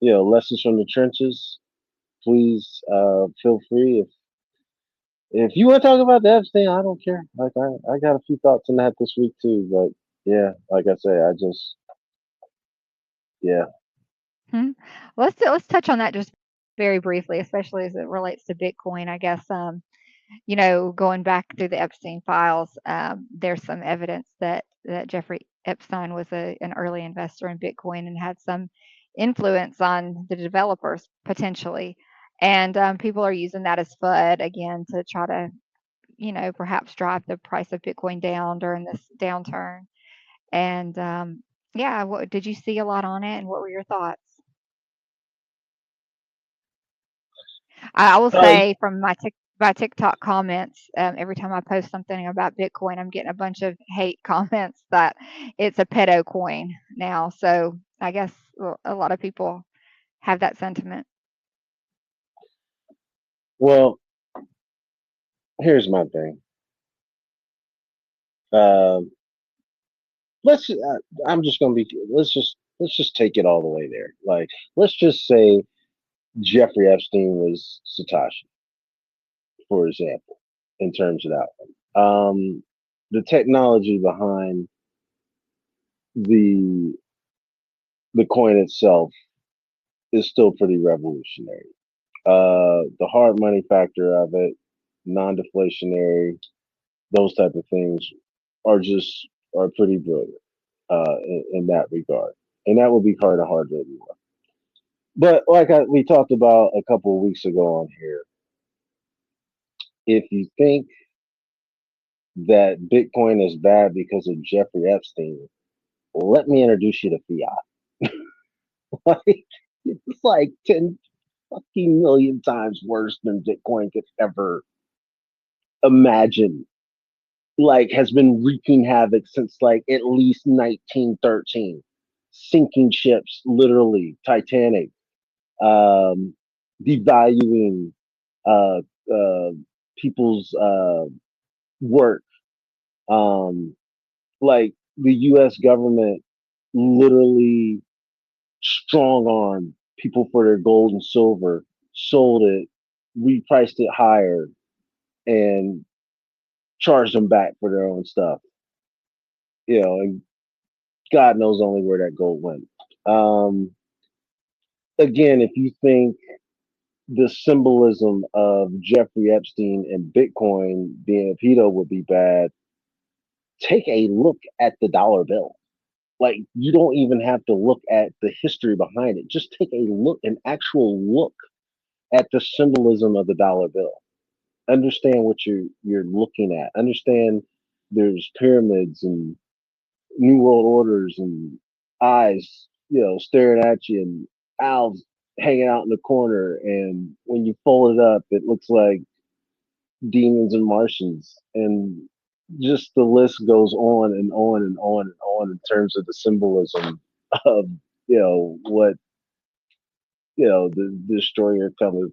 lessons from the trenches, please feel free. If you want to talk about the Epstein, I don't care. Like I got a few thoughts on that this week too. But yeah, like I say, I just yeah. Hmm. Let's touch on that just very briefly, especially as it relates to Bitcoin. I guess going back through the Epstein files, there's some evidence that Jeffrey Epstein was an early investor in Bitcoin and had some influence on the developers potentially. And people are using that as FUD again to try to, perhaps drive the price of Bitcoin down during this downturn. And yeah, what did you see a lot on it, and what were your thoughts? I will Uh, say from my TikTok comments, every time I post something about Bitcoin, I'm getting a bunch of hate comments that it's a pedo coin now. So I guess a lot of people have that sentiment. well, here's my thing. Um, let's. I'm just gonna be. Let's just take it all the way there. Like, let's just say Jeffrey Epstein was Satoshi, for example, in terms of that one. The technology behind the the coin itself is still pretty revolutionary. The hard money factor of it, non-deflationary, those type of things are pretty brilliant in that regard, and that would be hard to hard to ignore. But we talked about a couple of weeks ago on here, if you think that Bitcoin is bad because of Jeffrey Epstein, let me introduce you to fiat. Like, it's like 10 fucking million times worse than Bitcoin could ever imagine. Like, has been wreaking havoc since like at least 1913, sinking ships, literally Titanic, um, devaluing uh, uh, people's work. Um, like the U.S. government literally strong armed people for their gold and silver, sold it, repriced it higher, and charged them back for their own stuff. And God knows only where that gold went. Um, again, if you think the symbolism of Jeffrey Epstein and Bitcoin being a pedo would be bad, take a look at the dollar bill. Like, you don't even have to look at the history behind it. Just take an actual look at the symbolism of the dollar bill. Understand what you're looking at. Understand there's pyramids and new world orders and eyes, staring at you, and owls hanging out in the corner. And when you fold it up, it looks like demons and Martians. And just the list goes on and on and on and on in terms of the symbolism of what the destroyer kind of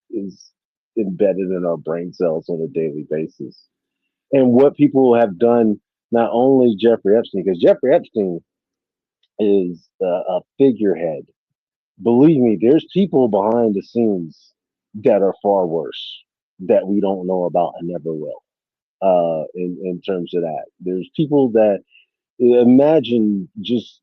is embedded in our brain cells on a daily basis. And what people have done, not only Jeffrey Epstein, because Jeffrey Epstein is a figurehead. Believe me, there's people behind the scenes that are far worse that we don't know about and never will. In terms of that, there's people that imagine just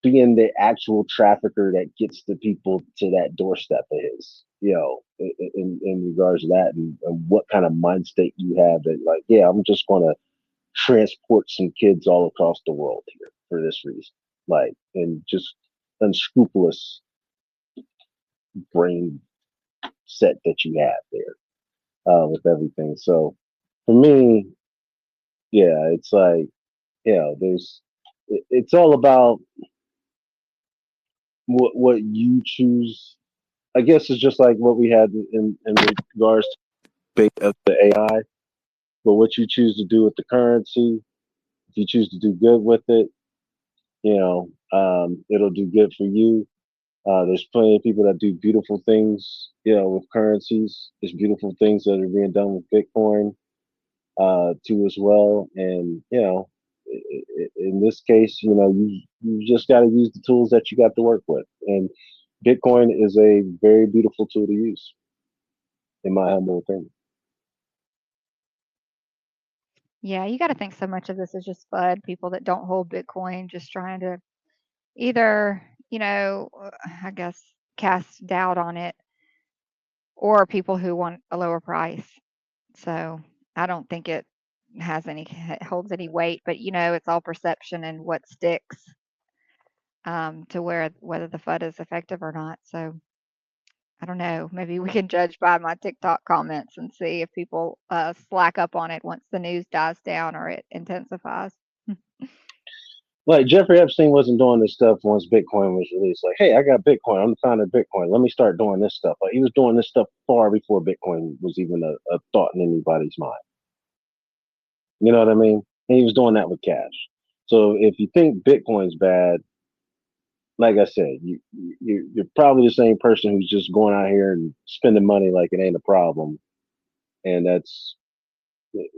being the actual trafficker that gets the people to that doorstep of his, in regards to that, and what kind of mind state you have that, like, yeah, I'm just going to transport some kids all across the world here for this reason, like, and just unscrupulous brain set that you have there with everything. So for me, yeah, it's like, it's all about what you choose. I guess it's just like what we had in regards to the AI, but what you choose to do with the currency, if you choose to do good with it, it'll do good for you. There's plenty of people that do beautiful things, with currencies. There's beautiful things that are being done with Bitcoin, too, as well. And, in this case, you just got to use the tools that you got to work with. And Bitcoin is a very beautiful tool to use, in my humble opinion. Yeah, you got to think so much of this is just FUD, people that don't hold Bitcoin, just trying to either, I guess, cast doubt on it, or people who want a lower price. So I don't think it holds any weight, but it's all perception and what sticks, to whether the FUD is effective or not. So I don't know. Maybe we can judge by my TikTok comments and see if people slack up on it once the news dies down or it intensifies. Like, Jeffrey Epstein wasn't doing this stuff once Bitcoin was released. Like, hey, I got Bitcoin. I'm the founder of Bitcoin. Let me start doing this stuff. Like, he was doing this stuff far before Bitcoin was even a thought in anybody's mind. You know what I mean? And he was doing that with cash. So if you think Bitcoin's bad, like I said, you're probably the same person who's just going out here and spending money like it ain't a problem. And that's,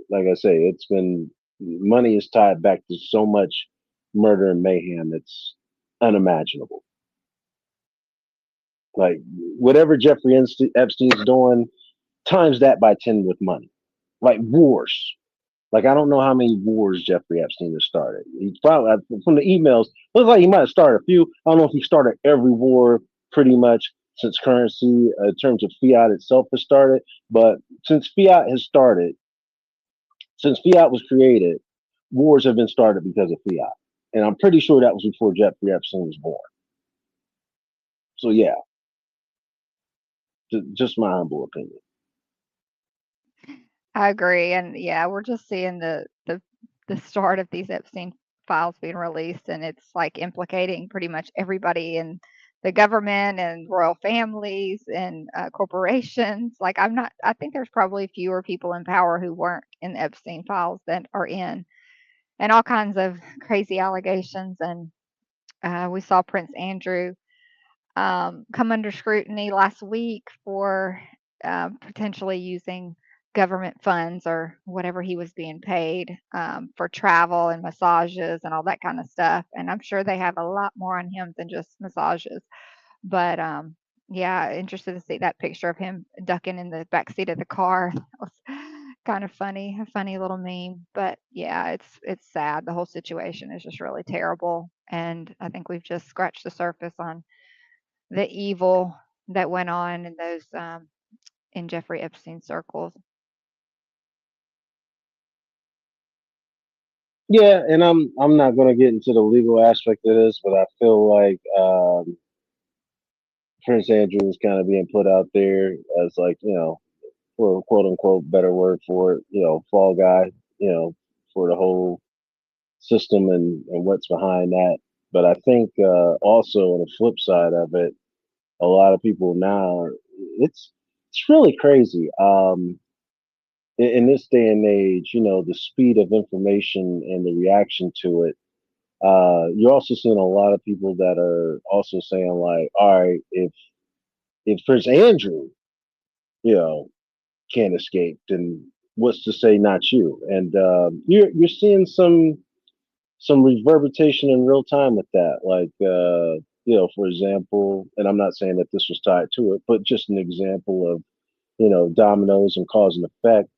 like I say, it's been, money is tied back to so much murder and mayhem. It's unimaginable. Like, whatever Jeffrey Epstein's doing, times that by 10 with money. Like, wars. Like I don't know how many wars Jeffrey Epstein has started. He probably from the emails looks like he might have started a few. I don't know if he started every war pretty much since currency in terms of fiat itself has started, but since fiat has started, since fiat was created, wars have been started because of fiat, and I'm pretty sure that was before Jeffrey Epstein was born. So yeah, just my humble opinion. I agree, and yeah, we're just seeing the start of these Epstein files being released, and it's like implicating pretty much everybody in the government and royal families and corporations. Like, I think there's probably fewer people in power who weren't in the Epstein files than are in, and all kinds of crazy allegations. And we saw Prince Andrew come under scrutiny last week for potentially using government funds or whatever he was being paid for travel and massages and all that kind of stuff. And I'm sure they have a lot more on him than just massages. But yeah, interested to see that picture of him ducking in the back seat of the car. That was kind of funny, a funny little meme. But yeah, it's sad. The whole situation is just really terrible, and I think we've just scratched the surface on the evil that went on in those in Jeffrey Epstein circles. Yeah, and I'm not going to get into the legal aspect of this, but I feel like Prince Andrew is kind of being put out there as like for a quote unquote better word for it, fall guy, for the whole system and what's behind that. But I think also on the flip side of it, a lot of people now it's really crazy. In this day and age, the speed of information and the reaction to it. You're also seeing a lot of people that are also saying like, all right, if Prince Andrew, you know, can't escape, then what's to say not you? And you're seeing some reverberation in real time with that. Like, for example, and I'm not saying that this was tied to it, but just an example of, dominoes and cause and effect.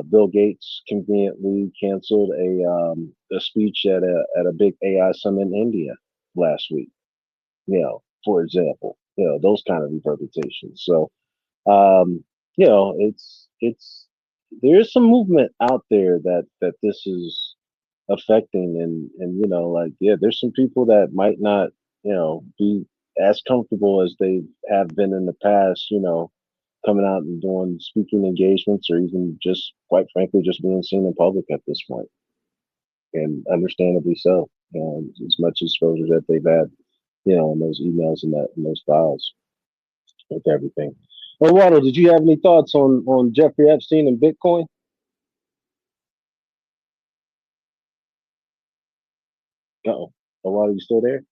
Bill Gates conveniently canceled a speech at a big AI summit in India last week. For example, those kind of reverberations. So, it's there is some movement out there that this is affecting, and like there's some people that might not be as comfortable as they have been in the past, coming out and doing speaking engagements or even just quite frankly just being seen in public at this point, and understandably so, as much exposure that they've had, in those emails and that in those files with everything. Well, Waddle, did you have any thoughts on Jeffrey Epstein and Bitcoin? Uh-oh. Waddle, you still there?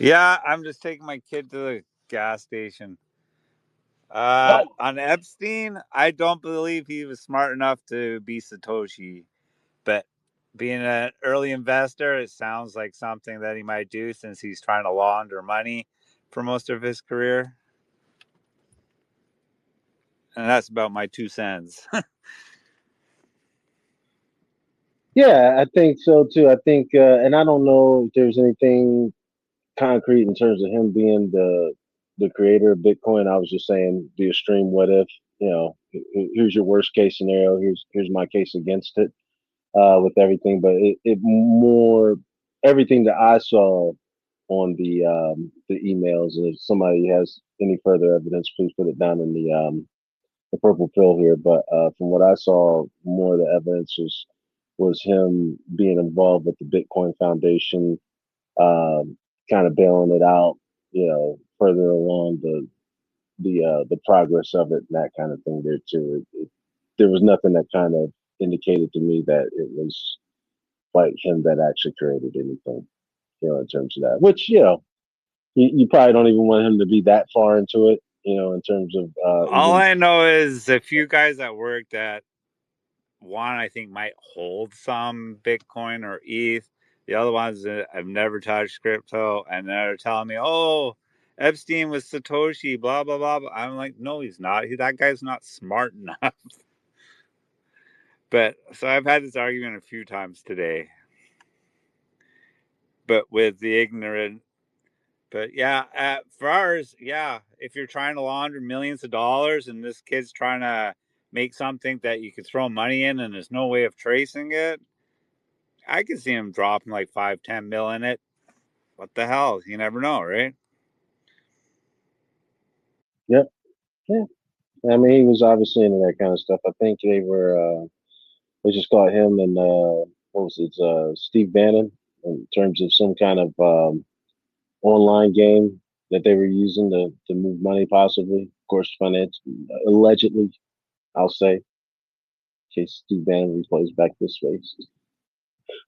Yeah, I'm just taking my kid to the gas station. Oh, On Epstein, I don't believe he was smart enough to be Satoshi, but being an early investor, it sounds like something that he might do since he's trying to launder money for most of his career. And that's about my 2 cents. yeah, I think so too. I think, and I don't know if there's anything concrete in terms of him being the creator of Bitcoin. I was just saying the extreme what if, here's your worst case scenario. Here's my case against it, with everything. But it more everything that I saw on the emails. And if somebody has any further evidence, please put it down in the purple pill here. But from what I saw, more of the evidence was him being involved with the Bitcoin Foundation, kind of bailing it out, further along the progress of it and that kind of thing there too. There was nothing that kind of indicated to me that it was like him that actually created anything, in terms of that. Which you probably don't even want him to be that far into it, in terms of All even. I know is a few guys that worked at one, I think, might hold some Bitcoin or ETH. The other ones that have never touched crypto, and they're telling me, "Oh, Epstein was Satoshi." Blah blah blah. I'm like, no, he's not. That guy's not smart enough. But so I've had this argument a few times today, but with the ignorant. But yeah, for ours, yeah, if you're trying to launder millions of dollars and this kid's trying to make something that you could throw money in and there's no way of tracing it, I could see him dropping like 5-10 mil in it. What the hell? You never know, right? Yep. Yeah. I mean, he was obviously into that kind of stuff. I think they just caught him and what was it, Steve Bannon, in terms of some kind of online game that they were using to move money, possibly. Of course, finance, allegedly, I'll say, in case Steve Bannon replays back this space.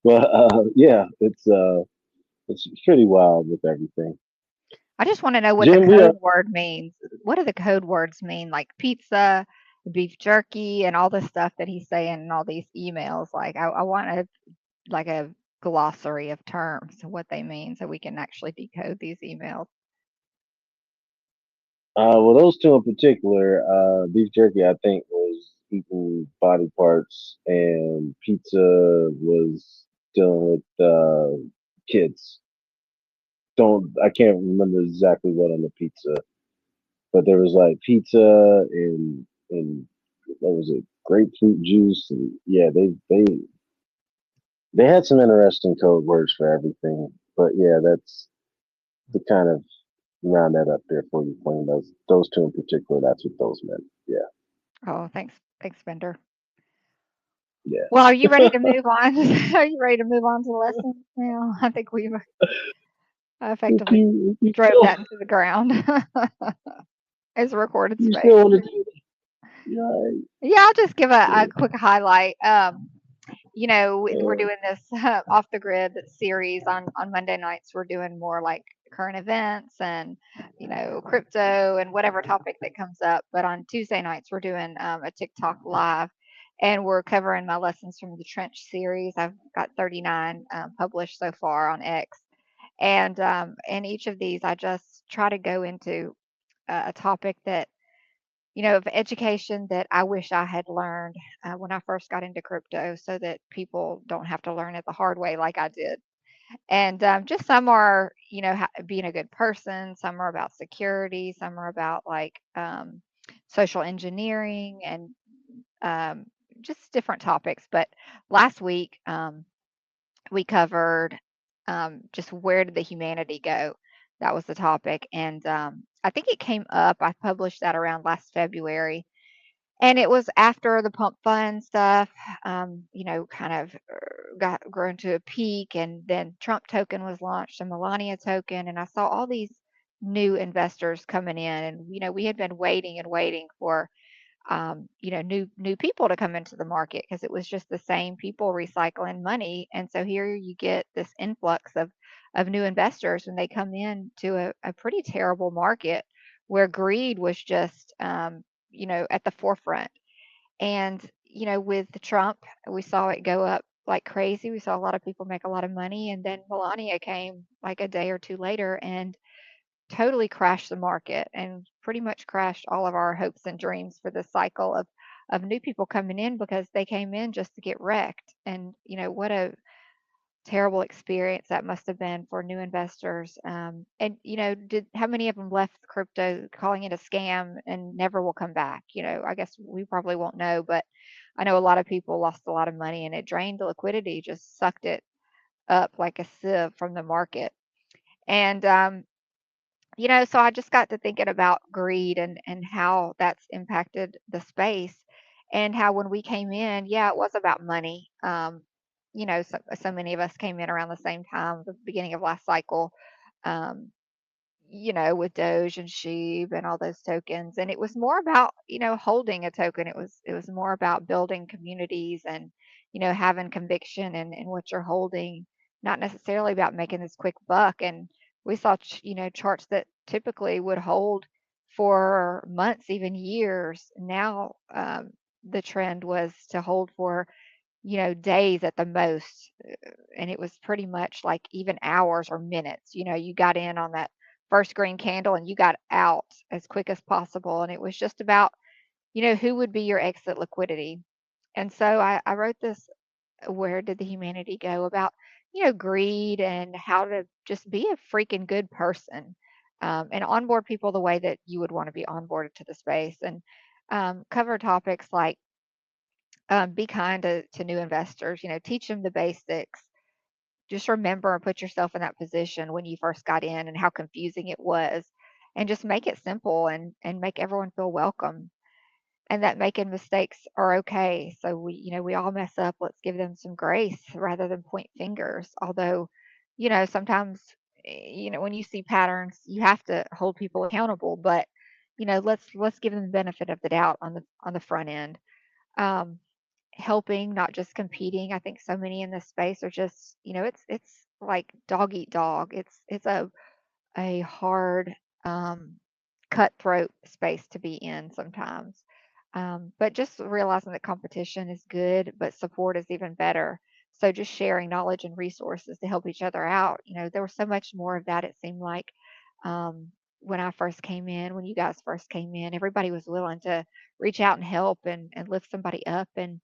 But yeah, it's pretty wild with everything. I just want to know what the Jim, we are. code word means. What do the code words mean? Like pizza, beef jerky, and all the stuff that he's saying in all these emails. Like I want a glossary of terms, what they mean, so we can actually decode these emails. Well, those two in particular, beef jerky, I think, was eating body parts, and pizza was dealing with kids. I can't remember exactly what on the pizza, but there was like pizza and what was it, grapefruit juice, and yeah, they had some interesting code words for everything. But yeah, that's the kind of round that up there for you, Queen. Those two in particular, that's what those meant. Yeah, Oh, thanks, Bender. yeah. Well, are you ready to move on? Are you ready to move on to the lessons now? I think we've effectively If you drove still, that into the ground as a recorded you space. still want to do it, yeah, Yeah, I'll just give a yeah, quick highlight. We're doing this off the grid series on Monday nights. We're doing more like current events and crypto and whatever topic that comes up. But on Tuesday nights, we're doing a TikTok live, and we're covering my lessons from the Trench series. I've got 39 published so far on X, and in each of these, I just try to go into a topic that of education that I wish I had learned when I first got into crypto so that people don't have to learn it the hard way like I did. And just some are, being a good person, some are about security, some are about like social engineering and um, just different topics. But last week, we covered just where did the humanity go? That was the topic. And I think it came up, I published that around last February, and it was after the pump fund stuff, kind of got grown to a peak, and then Trump token was launched, and Melania token, and I saw all these new investors coming in, and we had been waiting and waiting for new people to come into the market because it was just the same people recycling money, and so here you get this influx of new investors when they come in to a pretty terrible market where greed was just at the forefront. And, with Trump, we saw it go up like crazy. We saw a lot of people make a lot of money. And then Melania came like a day or two later and totally crashed the market and pretty much crashed all of our hopes and dreams for this cycle of new people coming in because they came in just to get wrecked. And, what a terrible experience that must have been for new investors. And did how many of them left crypto calling it a scam and never will come back? I guess we probably won't know, but I know a lot of people lost a lot of money and it drained the liquidity, just sucked it up like a sieve from the market. And so I just got to thinking about greed and how that's impacted the space, and how when we came in, yeah, it was about money. So many of us came in around the same time, the beginning of last cycle, um, with Doge and Sheeb and all those tokens. And it was more about, holding a token. It was more about building communities and, having conviction in what you're holding, not necessarily about making this quick buck. And we saw, charts that typically would hold for months, even years. Now, the trend was to hold for, days at the most. And it was pretty much like even hours or minutes. You got in on that first green candle and you got out as quick as possible. And it was just about, who would be your exit liquidity. And so I wrote this, Where Did the Humanity Go, about, greed and how to just be a freaking good person, and onboard people the way that you would want to be onboarded to the space, and cover topics like be kind to new investors, teach them the basics. Just remember and put yourself in that position when you first got in and how confusing it was, and just make it simple and make everyone feel welcome, and that making mistakes are okay. So we all mess up. Let's give them some grace rather than point fingers. Although, sometimes, when you see patterns, you have to hold people accountable. But, let's give them the benefit of the doubt on the front end. Um, Helping, not just competing. I think so many in this space are just, it's like dog eat dog. It's a hard, um, cutthroat space to be in sometimes. But just realizing that competition is good, but support is even better. So just sharing knowledge and resources to help each other out. There was so much more of that, it seemed like. Um, when I first came in, when you guys first came in, everybody was willing to reach out and help and lift somebody up. And,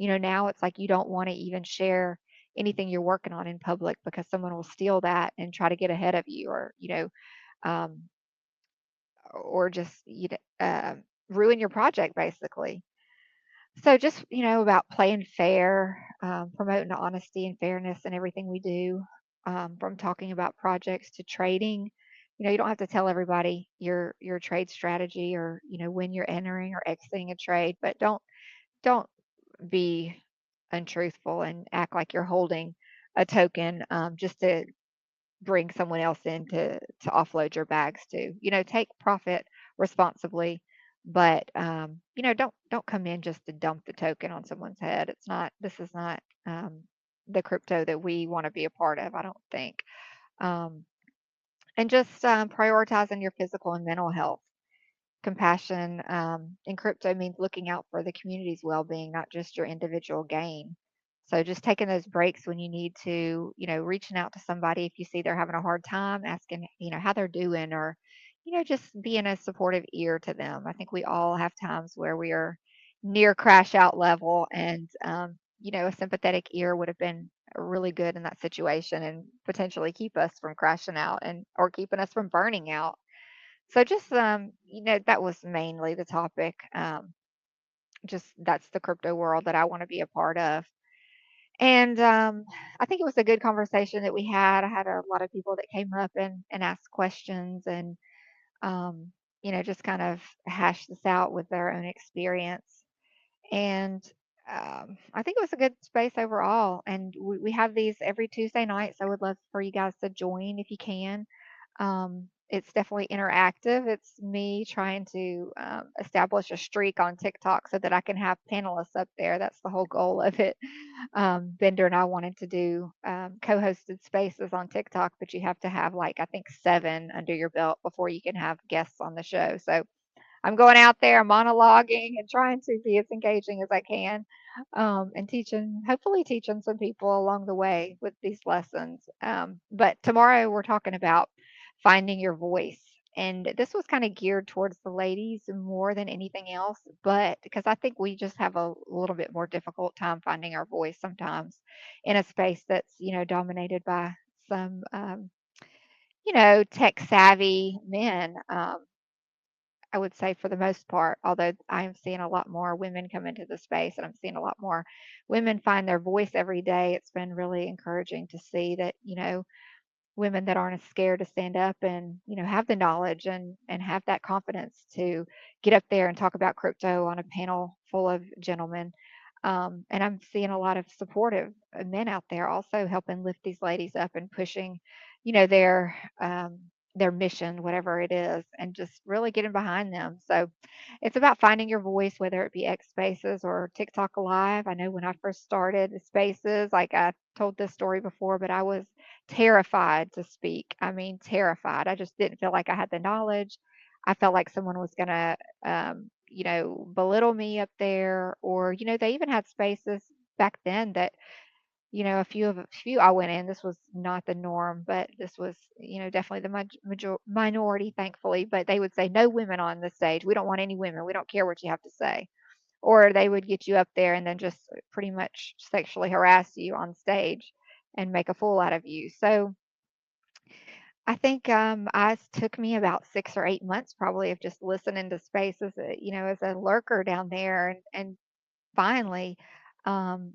now it's like you don't want to even share anything you're working on in public because someone will steal that and try to get ahead of you, um, or just ruin your project basically. So just about playing fair, promoting honesty and fairness in everything we do, from talking about projects to trading. You don't have to tell everybody your trade strategy, or when you're entering or exiting a trade, but don't be untruthful and act like you're holding a token, just to bring someone else in to offload your bags to. Take profit responsibly, but don't come in just to dump the token on someone's head. This is not the crypto that we want to be a part of, I don't think. Um, and just prioritizing your physical and mental health. Compassion in crypto means looking out for the community's well-being, not just your individual gain. So just taking those breaks when you need to, reaching out to somebody if you see they're having a hard time, asking, how they're doing, or, just being a supportive ear to them. I think we all have times where we are near crash out level, and, a sympathetic ear would have been really good in that situation and potentially keep us from crashing out, and or keeping us from burning out. So just, that was mainly the topic. Just that's the crypto world that I want to be a part of. And I think it was a good conversation that we had. I had a lot of people that came up and asked questions, and um, just kind of hash this out with their own experience. And I think it was a good space overall. And we have these every Tuesday nights. I would love for you guys to join if you can. It's definitely interactive. It's me trying to establish a streak on TikTok so that I can have panelists up there. That's the whole goal of it. Bender and I wanted to do co-hosted spaces on TikTok, but you have to have, like, I think 7 under your belt before you can have guests on the show. So I'm going out there monologuing and trying to be as engaging as I can, and hopefully teaching some people along the way with these lessons. But tomorrow we're talking about finding your voice. And this was kind of geared towards the ladies more than anything else, but because I think we just have a little bit more difficult time finding our voice sometimes in a space that's, dominated by some, tech savvy men. I would say for the most part, although I'm seeing a lot more women come into the space, and I'm seeing a lot more women find their voice every day. It's been really encouraging to see that, women that aren't as scared to stand up and, have the knowledge and have that confidence to get up there and talk about crypto on a panel full of gentlemen. And I'm seeing a lot of supportive men out there also helping lift these ladies up and pushing, their their mission, whatever it is, and just really getting behind them. So it's about finding your voice, whether it be X Spaces or TikTok Live. I know when I first started the Spaces, like I told this story before, but I was terrified to speak. I mean, terrified. I just didn't feel like I had the knowledge. I felt like someone was going to, belittle me up there, or, they even had spaces back then that, a few I went in, this was not the norm, but this was, definitely the minority, thankfully. But they would say, no women on the stage. We don't want any women. We don't care what you have to say. or they would get you up there and then just pretty much sexually harass you on stage and make a fool out of you. So I think it took me about 6 or 8 months probably of just listening to spaces, as a lurker down there, and finally um,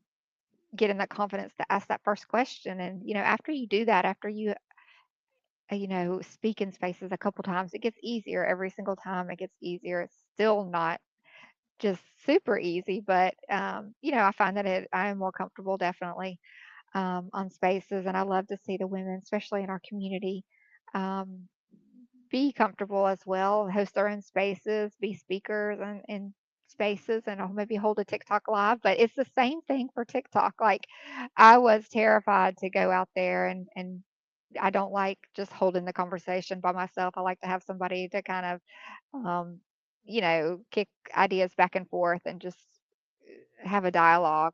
getting that confidence to ask that first question. And after you do that, after you speak in spaces a couple times, it gets easier every single time. It gets easier. It's still not just super easy, but I find that I am more comfortable definitely on spaces, and I love to see the women, especially in our community, um, be comfortable as well, host their own spaces, be speakers in spaces, and I'll maybe hold a TikTok live. But it's the same thing for TikTok. Like I was terrified to go out there, and I don't like just holding the conversation by myself. I like to have somebody to kind of kick ideas back and forth and just have a dialogue.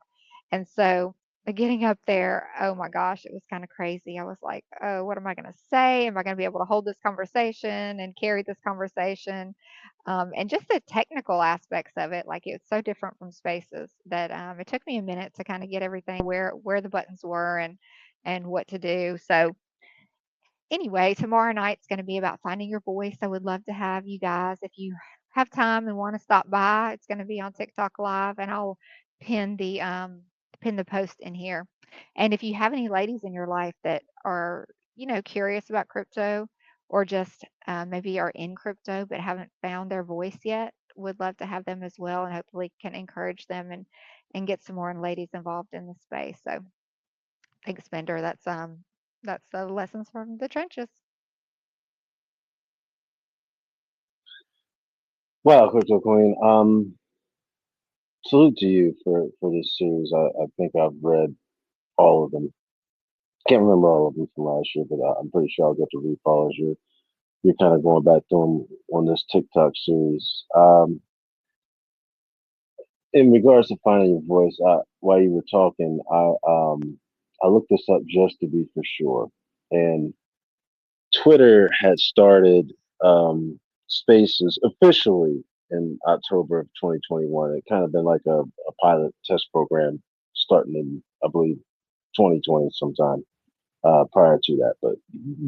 And so getting up there, oh my gosh, it was kind of crazy. I was like, oh, what am I going to say? Am I going to be able to hold this conversation and carry this conversation? And just the technical aspects of it, like it's so different from spaces that it took me a minute to kind of get everything where the buttons were and what to do. So anyway, tomorrow night's going to be about finding your voice. I would love to have you guys, if you have time and want to stop by. It's going to be on TikTok Live, and I'll pin the um, pin the post in here. And if you have any ladies in your life that are curious about crypto, or just maybe are in crypto but haven't found their voice yet, would love to have them as well, and hopefully can encourage them and get some more ladies involved in the space. So thanks, Bender. That's the lessons from the trenches. Wow, Crypto Queen. Salute to you for this series. I think I've read all of them. Can't remember all of them from last year, but I'm pretty sure I'll get to read all as you're kind of going back through them on this TikTok series. In regards to finding your voice, while you were talking, I looked this up just to be for sure, and Twitter had started Spaces officially in October of 2021. It kind of been like a pilot test program starting in, I believe, 2020 sometime prior to that. But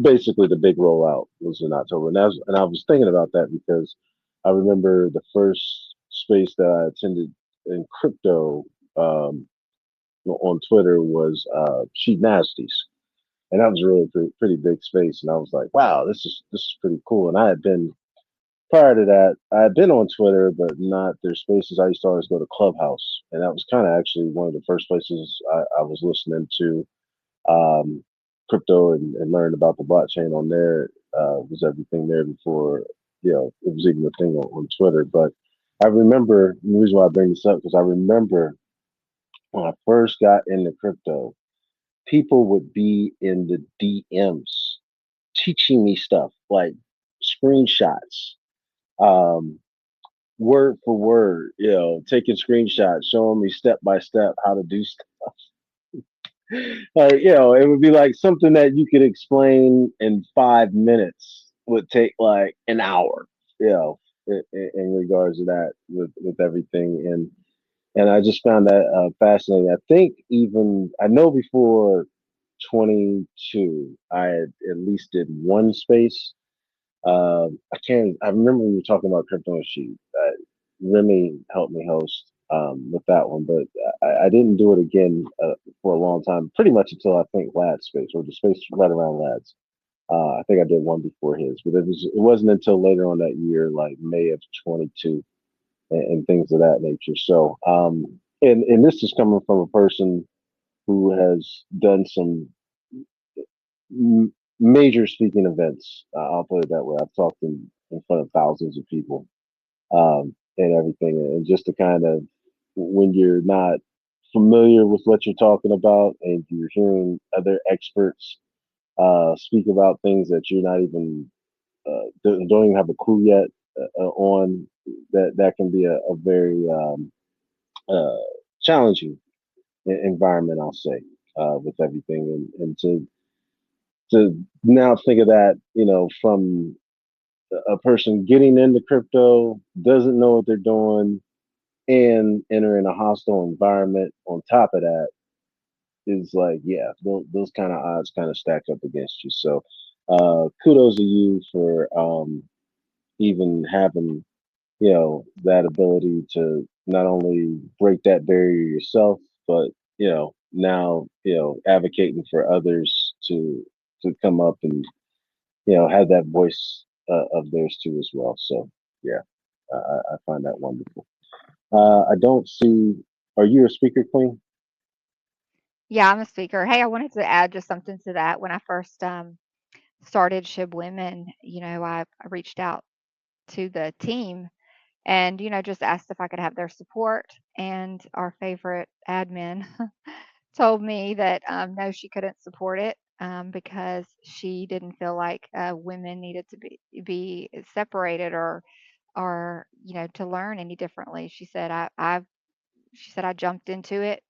basically, the big rollout was in October, and I was thinking about that because I remember the first space that I attended in crypto on Twitter was Sheet Nasties, and that was a really pretty big space. And I was like, wow, this is pretty cool. And I had been prior to that, I had been on Twitter, but not their spaces. I used to always go to Clubhouse, and that was kind of actually one of the first places I was listening to um, crypto and learned about the blockchain on there. Was everything there before it was even a thing on Twitter. But I remember the reason why I bring this up because I remember when I first got into crypto, people would be in the DMs teaching me stuff like screenshots, um, word for word, taking screenshots, showing me step by step how to do stuff. Like, it would be like something that you could explain in 5 minutes would take like an hour, in regards to that with everything. And I just found that fascinating. I think even I know before 22, I had at least did one space. I can't. I remember we were talking about crypto and sheet. Remy helped me host with that one, but I didn't do it again for a long time. Pretty much until I think Lad space or the space right around Lad's. I think I did one before his, but it wasn't until later on that year, like May of 22, and things of that nature. So, and this is coming from a person who has done some major speaking events. I'll put it that way. I've talked in front of thousands of people and everything. And just to kind of, when you're not familiar with what you're talking about and you're hearing other experts speak about things that you're not even, don't even have a clue yet on, that can be a very uh, challenging environment, I'll say, with everything. And to now think of that, from a person getting into crypto, doesn't know what they're doing, and enter in a hostile environment on top of that is like, yeah, those kind of odds kind of stack up against you. So, kudos to you for even having, that ability to not only break that barrier yourself, but now advocating for others to come up and have that voice of theirs too as well. So yeah, I find that wonderful. I don't see. Are you a speaker, Queen? Yeah, I'm a speaker. Hey, I wanted to add just something to that. When I first started SHIB Women, I reached out to the team and, just asked if I could have their support. And our favorite admin told me that no, she couldn't support it because she didn't feel like women needed to be separated or to learn any differently. She said I jumped into it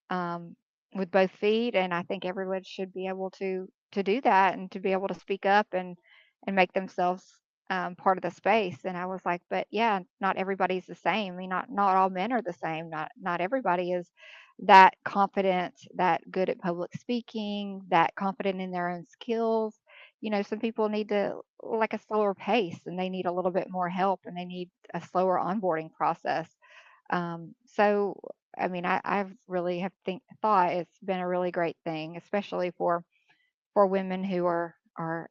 um, with both feet, and I think everyone should be able to do that and to be able to speak up and make themselves part of the space. And I was like, but yeah, not everybody's the same. I mean, not all men are the same. Not everybody is that confident, that good at public speaking, that confident in their own skills. Some people need to like a slower pace, and they need a little bit more help, and they need a slower onboarding process. So I mean, I've really have thought it's been a really great thing, especially for women who are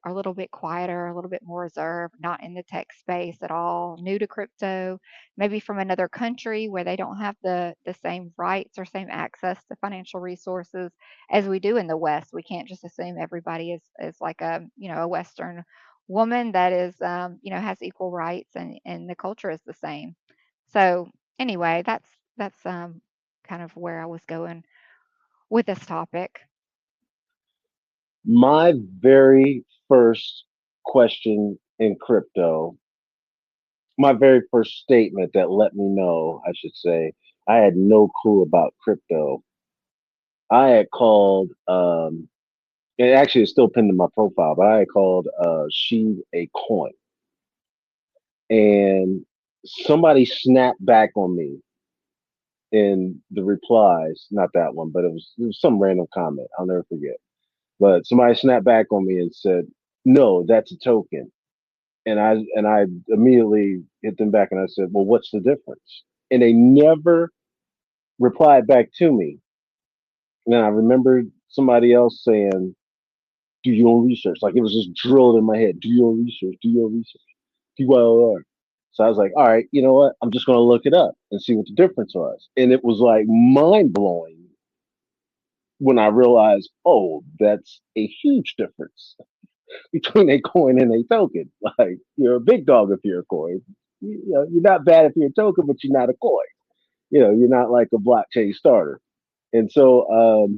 a little bit quieter, a little bit more reserved, not in the tech space at all, new to crypto, maybe from another country where they don't have the same rights or same access to financial resources as we do in the West. We can't just assume everybody is like a Western woman that is has equal rights and the culture is the same. So anyway, that's kind of where I was going with this topic. My very first question in crypto, my very first statement that let me know, I should say, I had no clue about crypto. I had called, it actually is still pinned to my profile, but I had called Sheed a coin. And somebody snapped back on me in the replies, not that one, but it was some random comment. I'll never forget. But somebody snapped back on me and said, "No, that's a token." And I immediately hit them back and I said, "Well, what's the difference?" And they never replied back to me. And then I remembered somebody else saying, "Do your own research." Like it was just drilled in my head. Do your own research. Do your own research. DYOR. So I was like, all right, you know what? I'm just going to look it up and see what the difference was. And it was like mind blowing when I realized, oh, that's a huge difference between a coin and a token. Like you're a big dog if you're a coin. You're not bad if you're a token, but you're not a coin. You're not like a blockchain starter. And so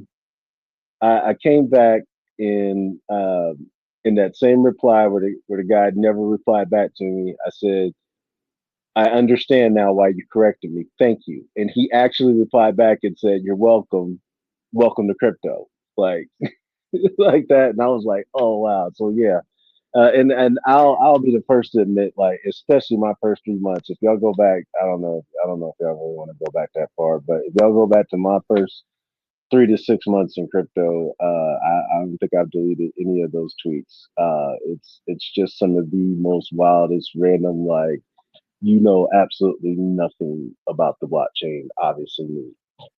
I came back in that same reply where the guy never replied back to me. I said, I understand now why you corrected me. Thank you. And he actually replied back and said, "You're welcome. Welcome to crypto." Like like that. And I was like, "Oh wow." So yeah. And I'll be the first to admit, like, especially my first 3 months. If y'all go back, I don't know if y'all really want to go back that far, but if y'all go back to my first 3 to 6 months in crypto, I don't think I've deleted any of those tweets. It's just some of the most wildest, random, like absolutely nothing about the blockchain, obviously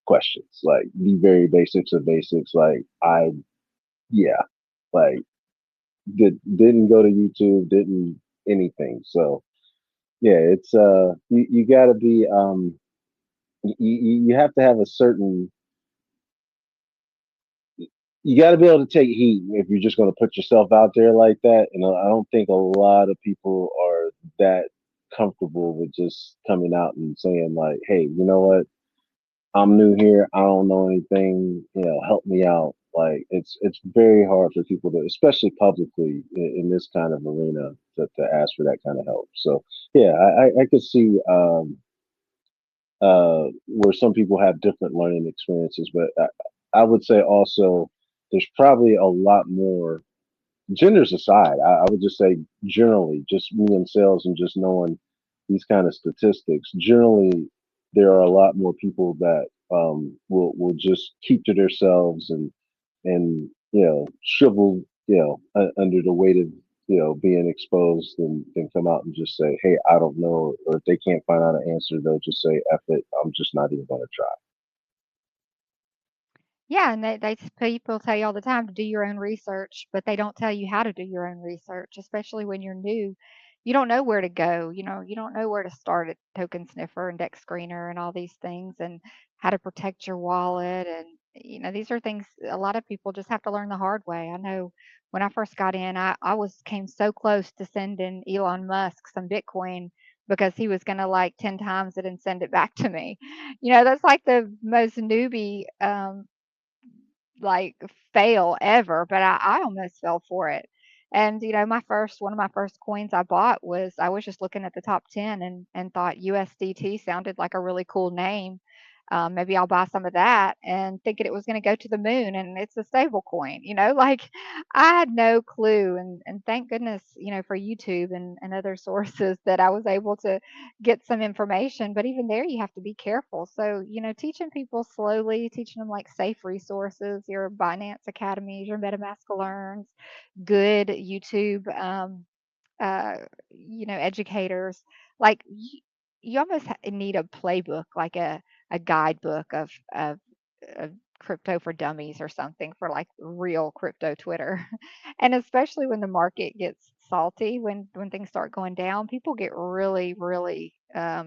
questions. Like the very basics of basics. Like yeah, like didn't go to YouTube, didn't anything. So yeah, it's you gotta be you have to have a certain you got to be able to take heat if you're just going to put yourself out there like that. And I don't think a lot of people are that comfortable with just coming out and saying like, "Hey, you know what? I'm new here. I don't know anything. Help me out." Like it's very hard for people to, especially publicly in this kind of arena, to ask for that kind of help. So yeah, I could see where some people have different learning experiences, but I would say also there's probably a lot more genders aside. I would just say generally, just me in sales and just knowing these kind of statistics, generally there are a lot more people that will just keep to themselves and shrivel under the weight of being exposed and come out and just say, hey, I don't know, or if they can't find out an answer, they'll just say, F it, I'm just not even going to try. Yeah, and people tell you all the time to do your own research, but they don't tell you how to do your own research, especially when you're new. You don't know where to go. You don't know where to start at Token Sniffer and Deck Screener and all these things, and how to protect your wallet. And these are things a lot of people just have to learn the hard way. I know when I first got in, I came so close to sending Elon Musk some Bitcoin because he was going to like 10 times it and send it back to me. That's like the most newbie like fail ever, but I almost fell for it. And my first one of my first coins I bought was I was just looking at the top 10 and thought USDT sounded like a really cool name. Maybe I'll buy some of that and thinking it was going to go to the moon and it's a stable coin, like I had no clue. And thank goodness, for YouTube and other sources that I was able to get some information, but even there you have to be careful. So, teaching people slowly, teaching them like safe resources, your Binance Academies, your MetaMask Learns, good YouTube, educators. Like you almost need a playbook, like a guidebook of crypto for dummies or something for like real crypto Twitter. And especially when the market gets salty, when things start going down, people get really, really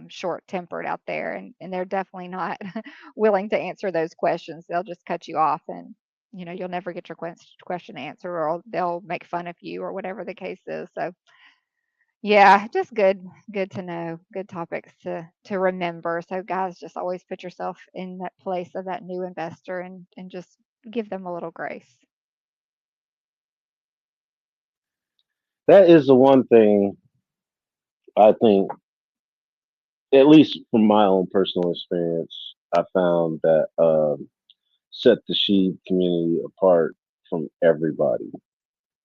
short tempered out there, and they're definitely not willing to answer those questions. They'll just cut you off, and you'll never get your question answered, or they'll make fun of you or whatever the case is. So yeah, just good to know, good topics to remember. So guys, just always put yourself in that place of that new investor and just give them a little grace. That is the one thing I think, at least from my own personal experience, I found that set the Sheeb community apart from everybody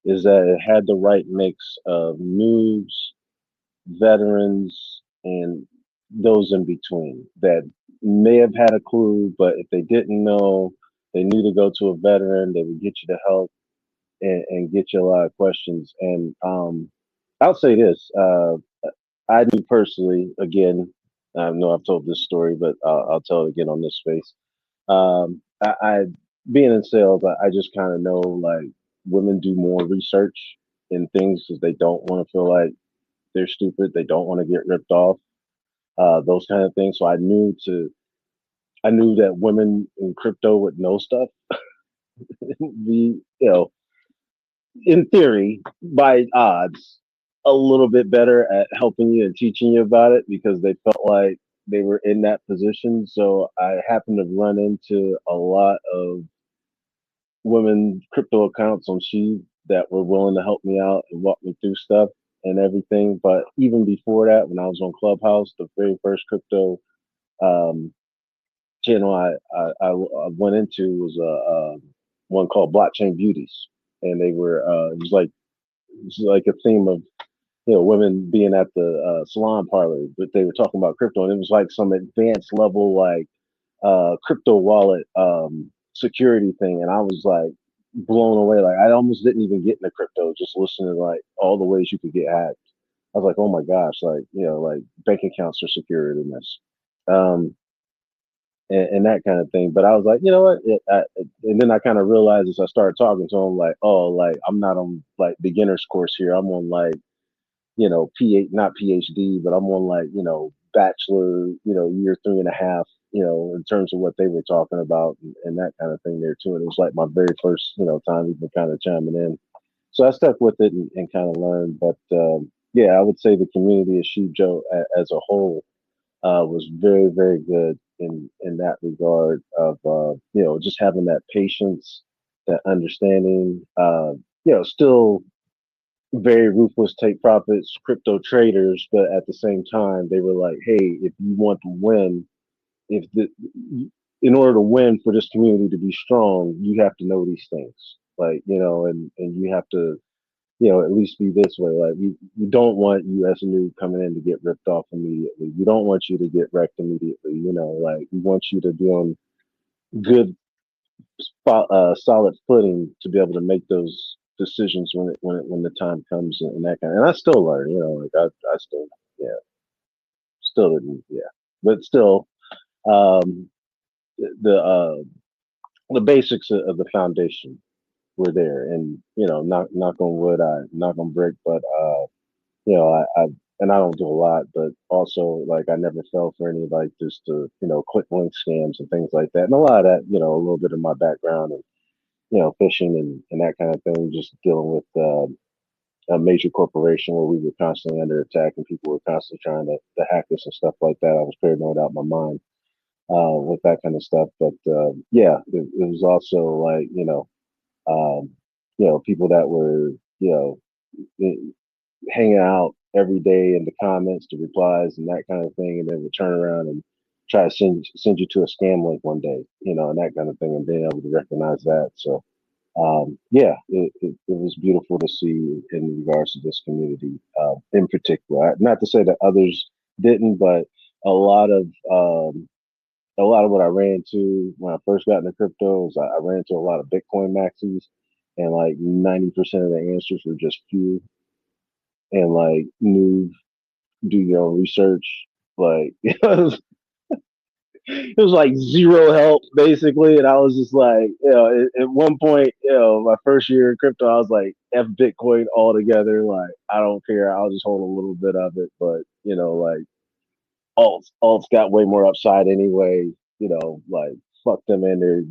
is that it had the right mix of noobs, veterans, and those in between that may have had a clue, but if they didn't know, they knew to go to a veteran. They would get you the help and get you a lot of questions. And I'll say this: I knew personally. Again, I know I've told this story, but I'll tell it again on this space. I being in sales, I just kind of know like women do more research in things because they don't want to feel like they're stupid. They don't want to get ripped off. Those kind of things. So I knew that women in crypto would know stuff. The in theory, by odds, a little bit better at helping you and teaching you about it because they felt like they were in that position. So I happened to run into a lot of women crypto accounts on Sheeb that were willing to help me out and walk me through stuff and everything. But even before that, when I was on Clubhouse, the very first crypto um, channel I went into was one called Blockchain Beauties, and they were it was like a theme of women being at the salon parlor, but they were talking about crypto, and it was like some advanced level like crypto wallet security thing, and I was like blown away. Like I almost didn't even get into crypto just listening to like all the ways you could get hacked. I was like, oh my gosh, like like bank accounts are secured in this. Um, and that kind of thing. But I was like, you know what? And then I kind of realized as I started talking to him, like, oh, like I'm not on like beginner's course here. I'm on like, not PhD, but I'm on like, bachelor, year 3.5, in terms of what they were talking about and that kind of thing there too. And it was like my very first, time even kind of chiming in. So I stuck with it and kind of learned. But yeah, I would say the community of Sheep Joe as a whole was very, very good in that regard of just having that patience, that understanding. Still very ruthless, take profits, crypto traders, but at the same time, they were like, hey, if you want to win, if the in order to win for this community to be strong, you have to know these things, like and you have to at least be this way. Like we don't want you as a new coming in to get ripped off immediately. We don't want you to get wrecked immediately. Like we want you to be on good solid footing to be able to make those decisions when the time comes and that kind of, and I still learn, like I still, yeah, still didn't, yeah, but still, um, the the basics of the foundation were there, and knock on wood, I knock on brick, but I and I don't do a lot, but also like I never fell for any like just click link scams and things like that, and a lot of that, a little bit of my background and fishing and that kind of thing, just dealing with a major corporation where we were constantly under attack and people were constantly trying to hack us and stuff like that. I was paranoid out my mind with that kind of stuff. But yeah, it was also like, um, people that were, i- hanging out every day in the comments, the replies and that kind of thing, and then would turn around and try to send you to a scam link one day, and that kind of thing, and being able to recognize that. So yeah, it was beautiful to see in regards to this community in particular. Not to say that others didn't, but a lot of a lot of what I ran into when I first got into crypto is I ran into a lot of Bitcoin maxis, and like 90% of the answers were just few and like new, do your own research. Like it was like zero help basically, and I was just like, at one point, my first year in crypto, I was like, "F Bitcoin altogether." Like, I don't care. I'll just hold a little bit of it, but like alts got way more upside anyway. Like fuck them in their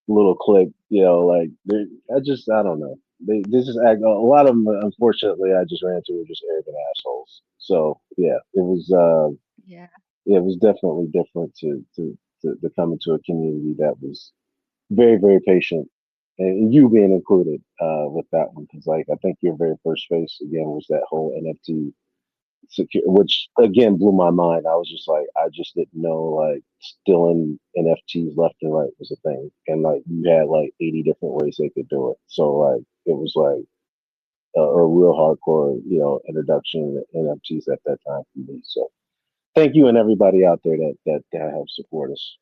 little clique. Like I don't know. This is a lot of them. Unfortunately, I just ran into were just arrogant assholes. So yeah, it was. Yeah. Yeah, it was definitely different to come into a community that was very, very patient, and you being included with that one, because like I think your very first face again was that whole NFT secure, which again blew my mind. I was just like, I just didn't know like stealing NFTs left and right was a thing, and like you had like 80 different ways they could do it. So like it was like a real hardcore, introduction to NFTs at that time for me. So thank you and everybody out there that helps support us.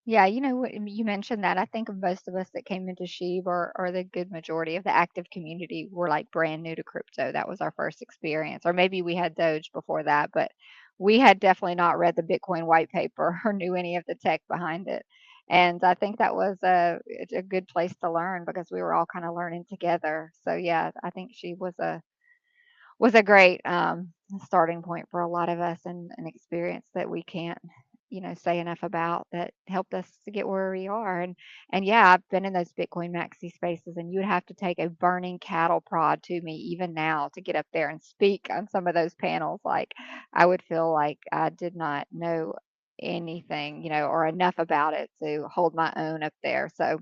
Yeah, you know what, you mentioned that. I think of most of us that came into Sheeb, or the good majority of the active community, were like brand new to crypto. That was our first experience. Or maybe we had Doge before that, but we had definitely not read the Bitcoin white paper or knew any of the tech behind it. And I think that was a good place to learn because we were all kind of learning together. So yeah, I think she was a great starting point for a lot of us, and an experience that we can't say enough about, that helped us to get where we are. And yeah, I've been in those Bitcoin maxi spaces, and you would have to take a burning cattle prod to me even now to get up there and speak on some of those panels. Like, I would feel like I did not know anything, or enough about it to hold my own up there. So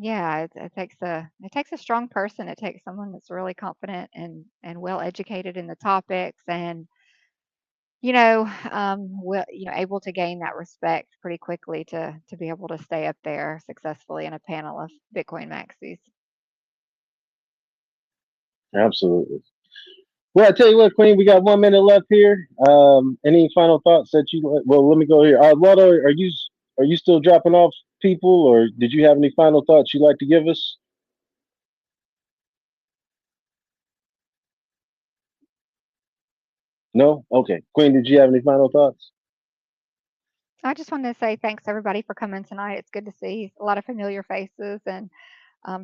yeah, it takes a strong person. It takes someone that's really confident and well educated in the topics, and able to gain that respect pretty quickly to be able to stay up there successfully in a panel of Bitcoin maxis. Absolutely. Well, I tell you what, Queen, we got 1 minute left here. Any final thoughts that you? Well, let me go here. Waldo, are you still dropping off people, or did you have any final thoughts you'd like to give us? No. Okay, Queen, did you have any final thoughts? I just wanted to say thanks everybody for coming tonight. It's good to see a lot of familiar faces and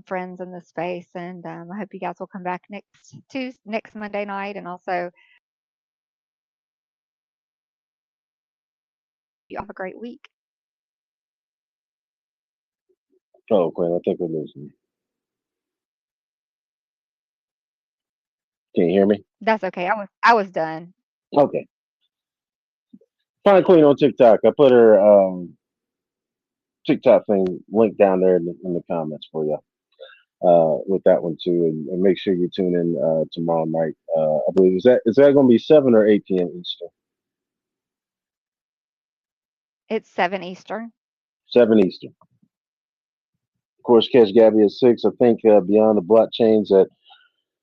friends in the space, and I hope you guys will come back next Monday night, and also you have a great week. Oh, Queen, I think we're losing you. Can you hear me? That's okay. I was done. Okay. Find Queen on TikTok. I put her TikTok thing link down there in the comments for you. With that one too, and make sure you tune in tomorrow night. I believe is that going to be 7 or 8 p.m. Eastern? It's 7 Eastern. 7 Eastern. course, catch Gabby at 6. I think Beyond the Blockchains at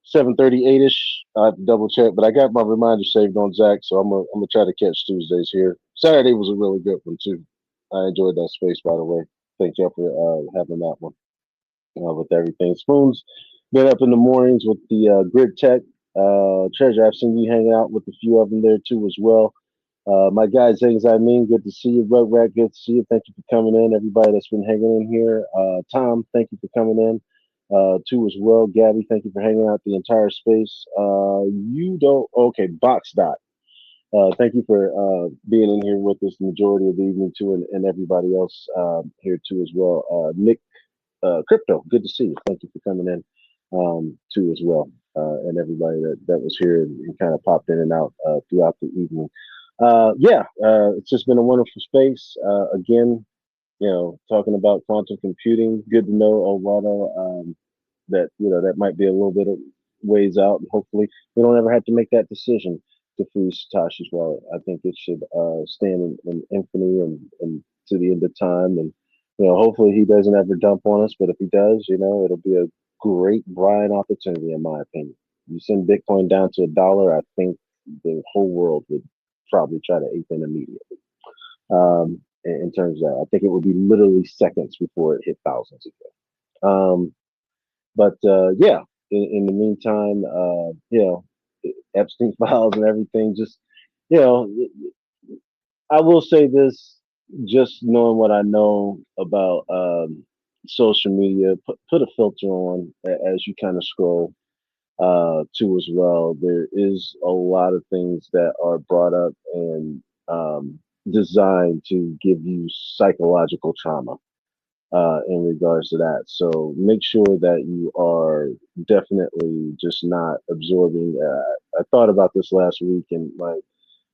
7:38 ish. I have to double check, but I got my reminder saved on Zach, so I'm gonna try to catch Tuesdays here. Saturday was a really good one too. I enjoyed that space, by the way. Thank y'all for having that one with everything. Spoons been up in the mornings with the Grid Tech Treasure. I've seen you hanging out with a few of them there too as well. My guy Zings, I mean, good to see you. Rug Rat, good to see you. Thank you for coming in. Everybody that's been hanging in here. Tom, thank you for coming in too as well. Gabby, thank you for hanging out the entire space. You don't, okay, Box Dot. Thank you for being in here with us the majority of the evening too, and everybody else here too as well. Nick Crypto, good to see you. Thank you for coming in too as well, and everybody that was here and kind of popped in and out throughout the evening. It's just been a wonderful space. Again, talking about quantum computing. Good to know, Ovado, that that might be a little bit of ways out, and hopefully we don't ever have to make that decision to freeze Satoshi's wallet. I think it should stand in infamy and to the end of time, and hopefully he doesn't ever dump on us. But if he does, it'll be a great buying opportunity, in my opinion. You send Bitcoin down to $1, I think the whole world would probably try to ape in immediately. In terms of that, I think it would be literally seconds before it hit thousands again. In the meantime, Epstein files and everything, just, I will say this, just knowing what I know about social media, put a filter on as you kind of scroll too as well. There is a lot of things that are brought up and designed to give you psychological trauma in regards to that. So make sure that you are definitely just not absorbing. I thought about this last week, and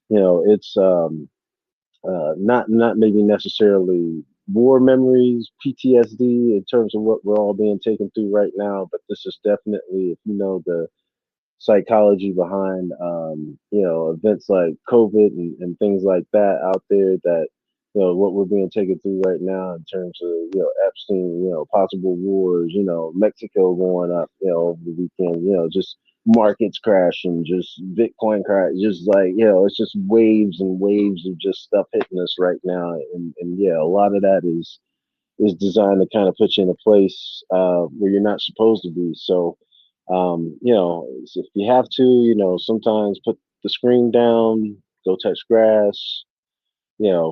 it's not maybe necessarily war memories, PTSD in terms of what we're all being taken through right now, but this is definitely, if you know the psychology behind events like COVID and things like that out there, that what we're being taken through right now in terms of Epstein, possible wars, Mexico going up over the weekend, just markets crashing, just Bitcoin crash, just like it's just waves and waves of just stuff hitting us right now, and a lot of that is designed to kind of put you in a place where you're not supposed to be. So if you have to, sometimes put the screen down, go touch grass,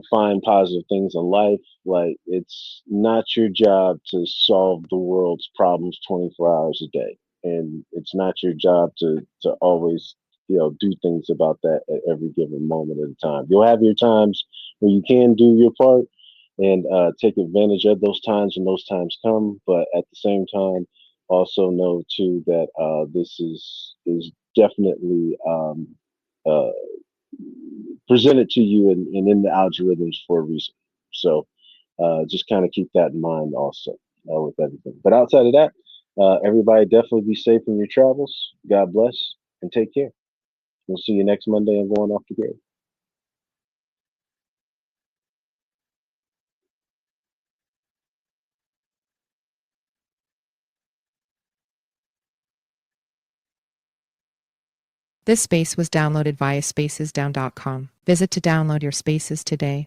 find positive things in life. Like, it's not your job to solve the world's problems 24 hours a day. And it's not your job to always, do things about that at every given moment at a time. You'll have your times where you can do your part and take advantage of those times when those times come. But at the same time, also know too that this is definitely uh, presented to you and in the algorithms for a reason. So just kind of keep that in mind also with everything. But outside of that, everybody definitely be safe in your travels. God bless and take care. We'll see you next Monday and going off the grid. This space was downloaded via spacesdown.com. Visit to download your spaces today.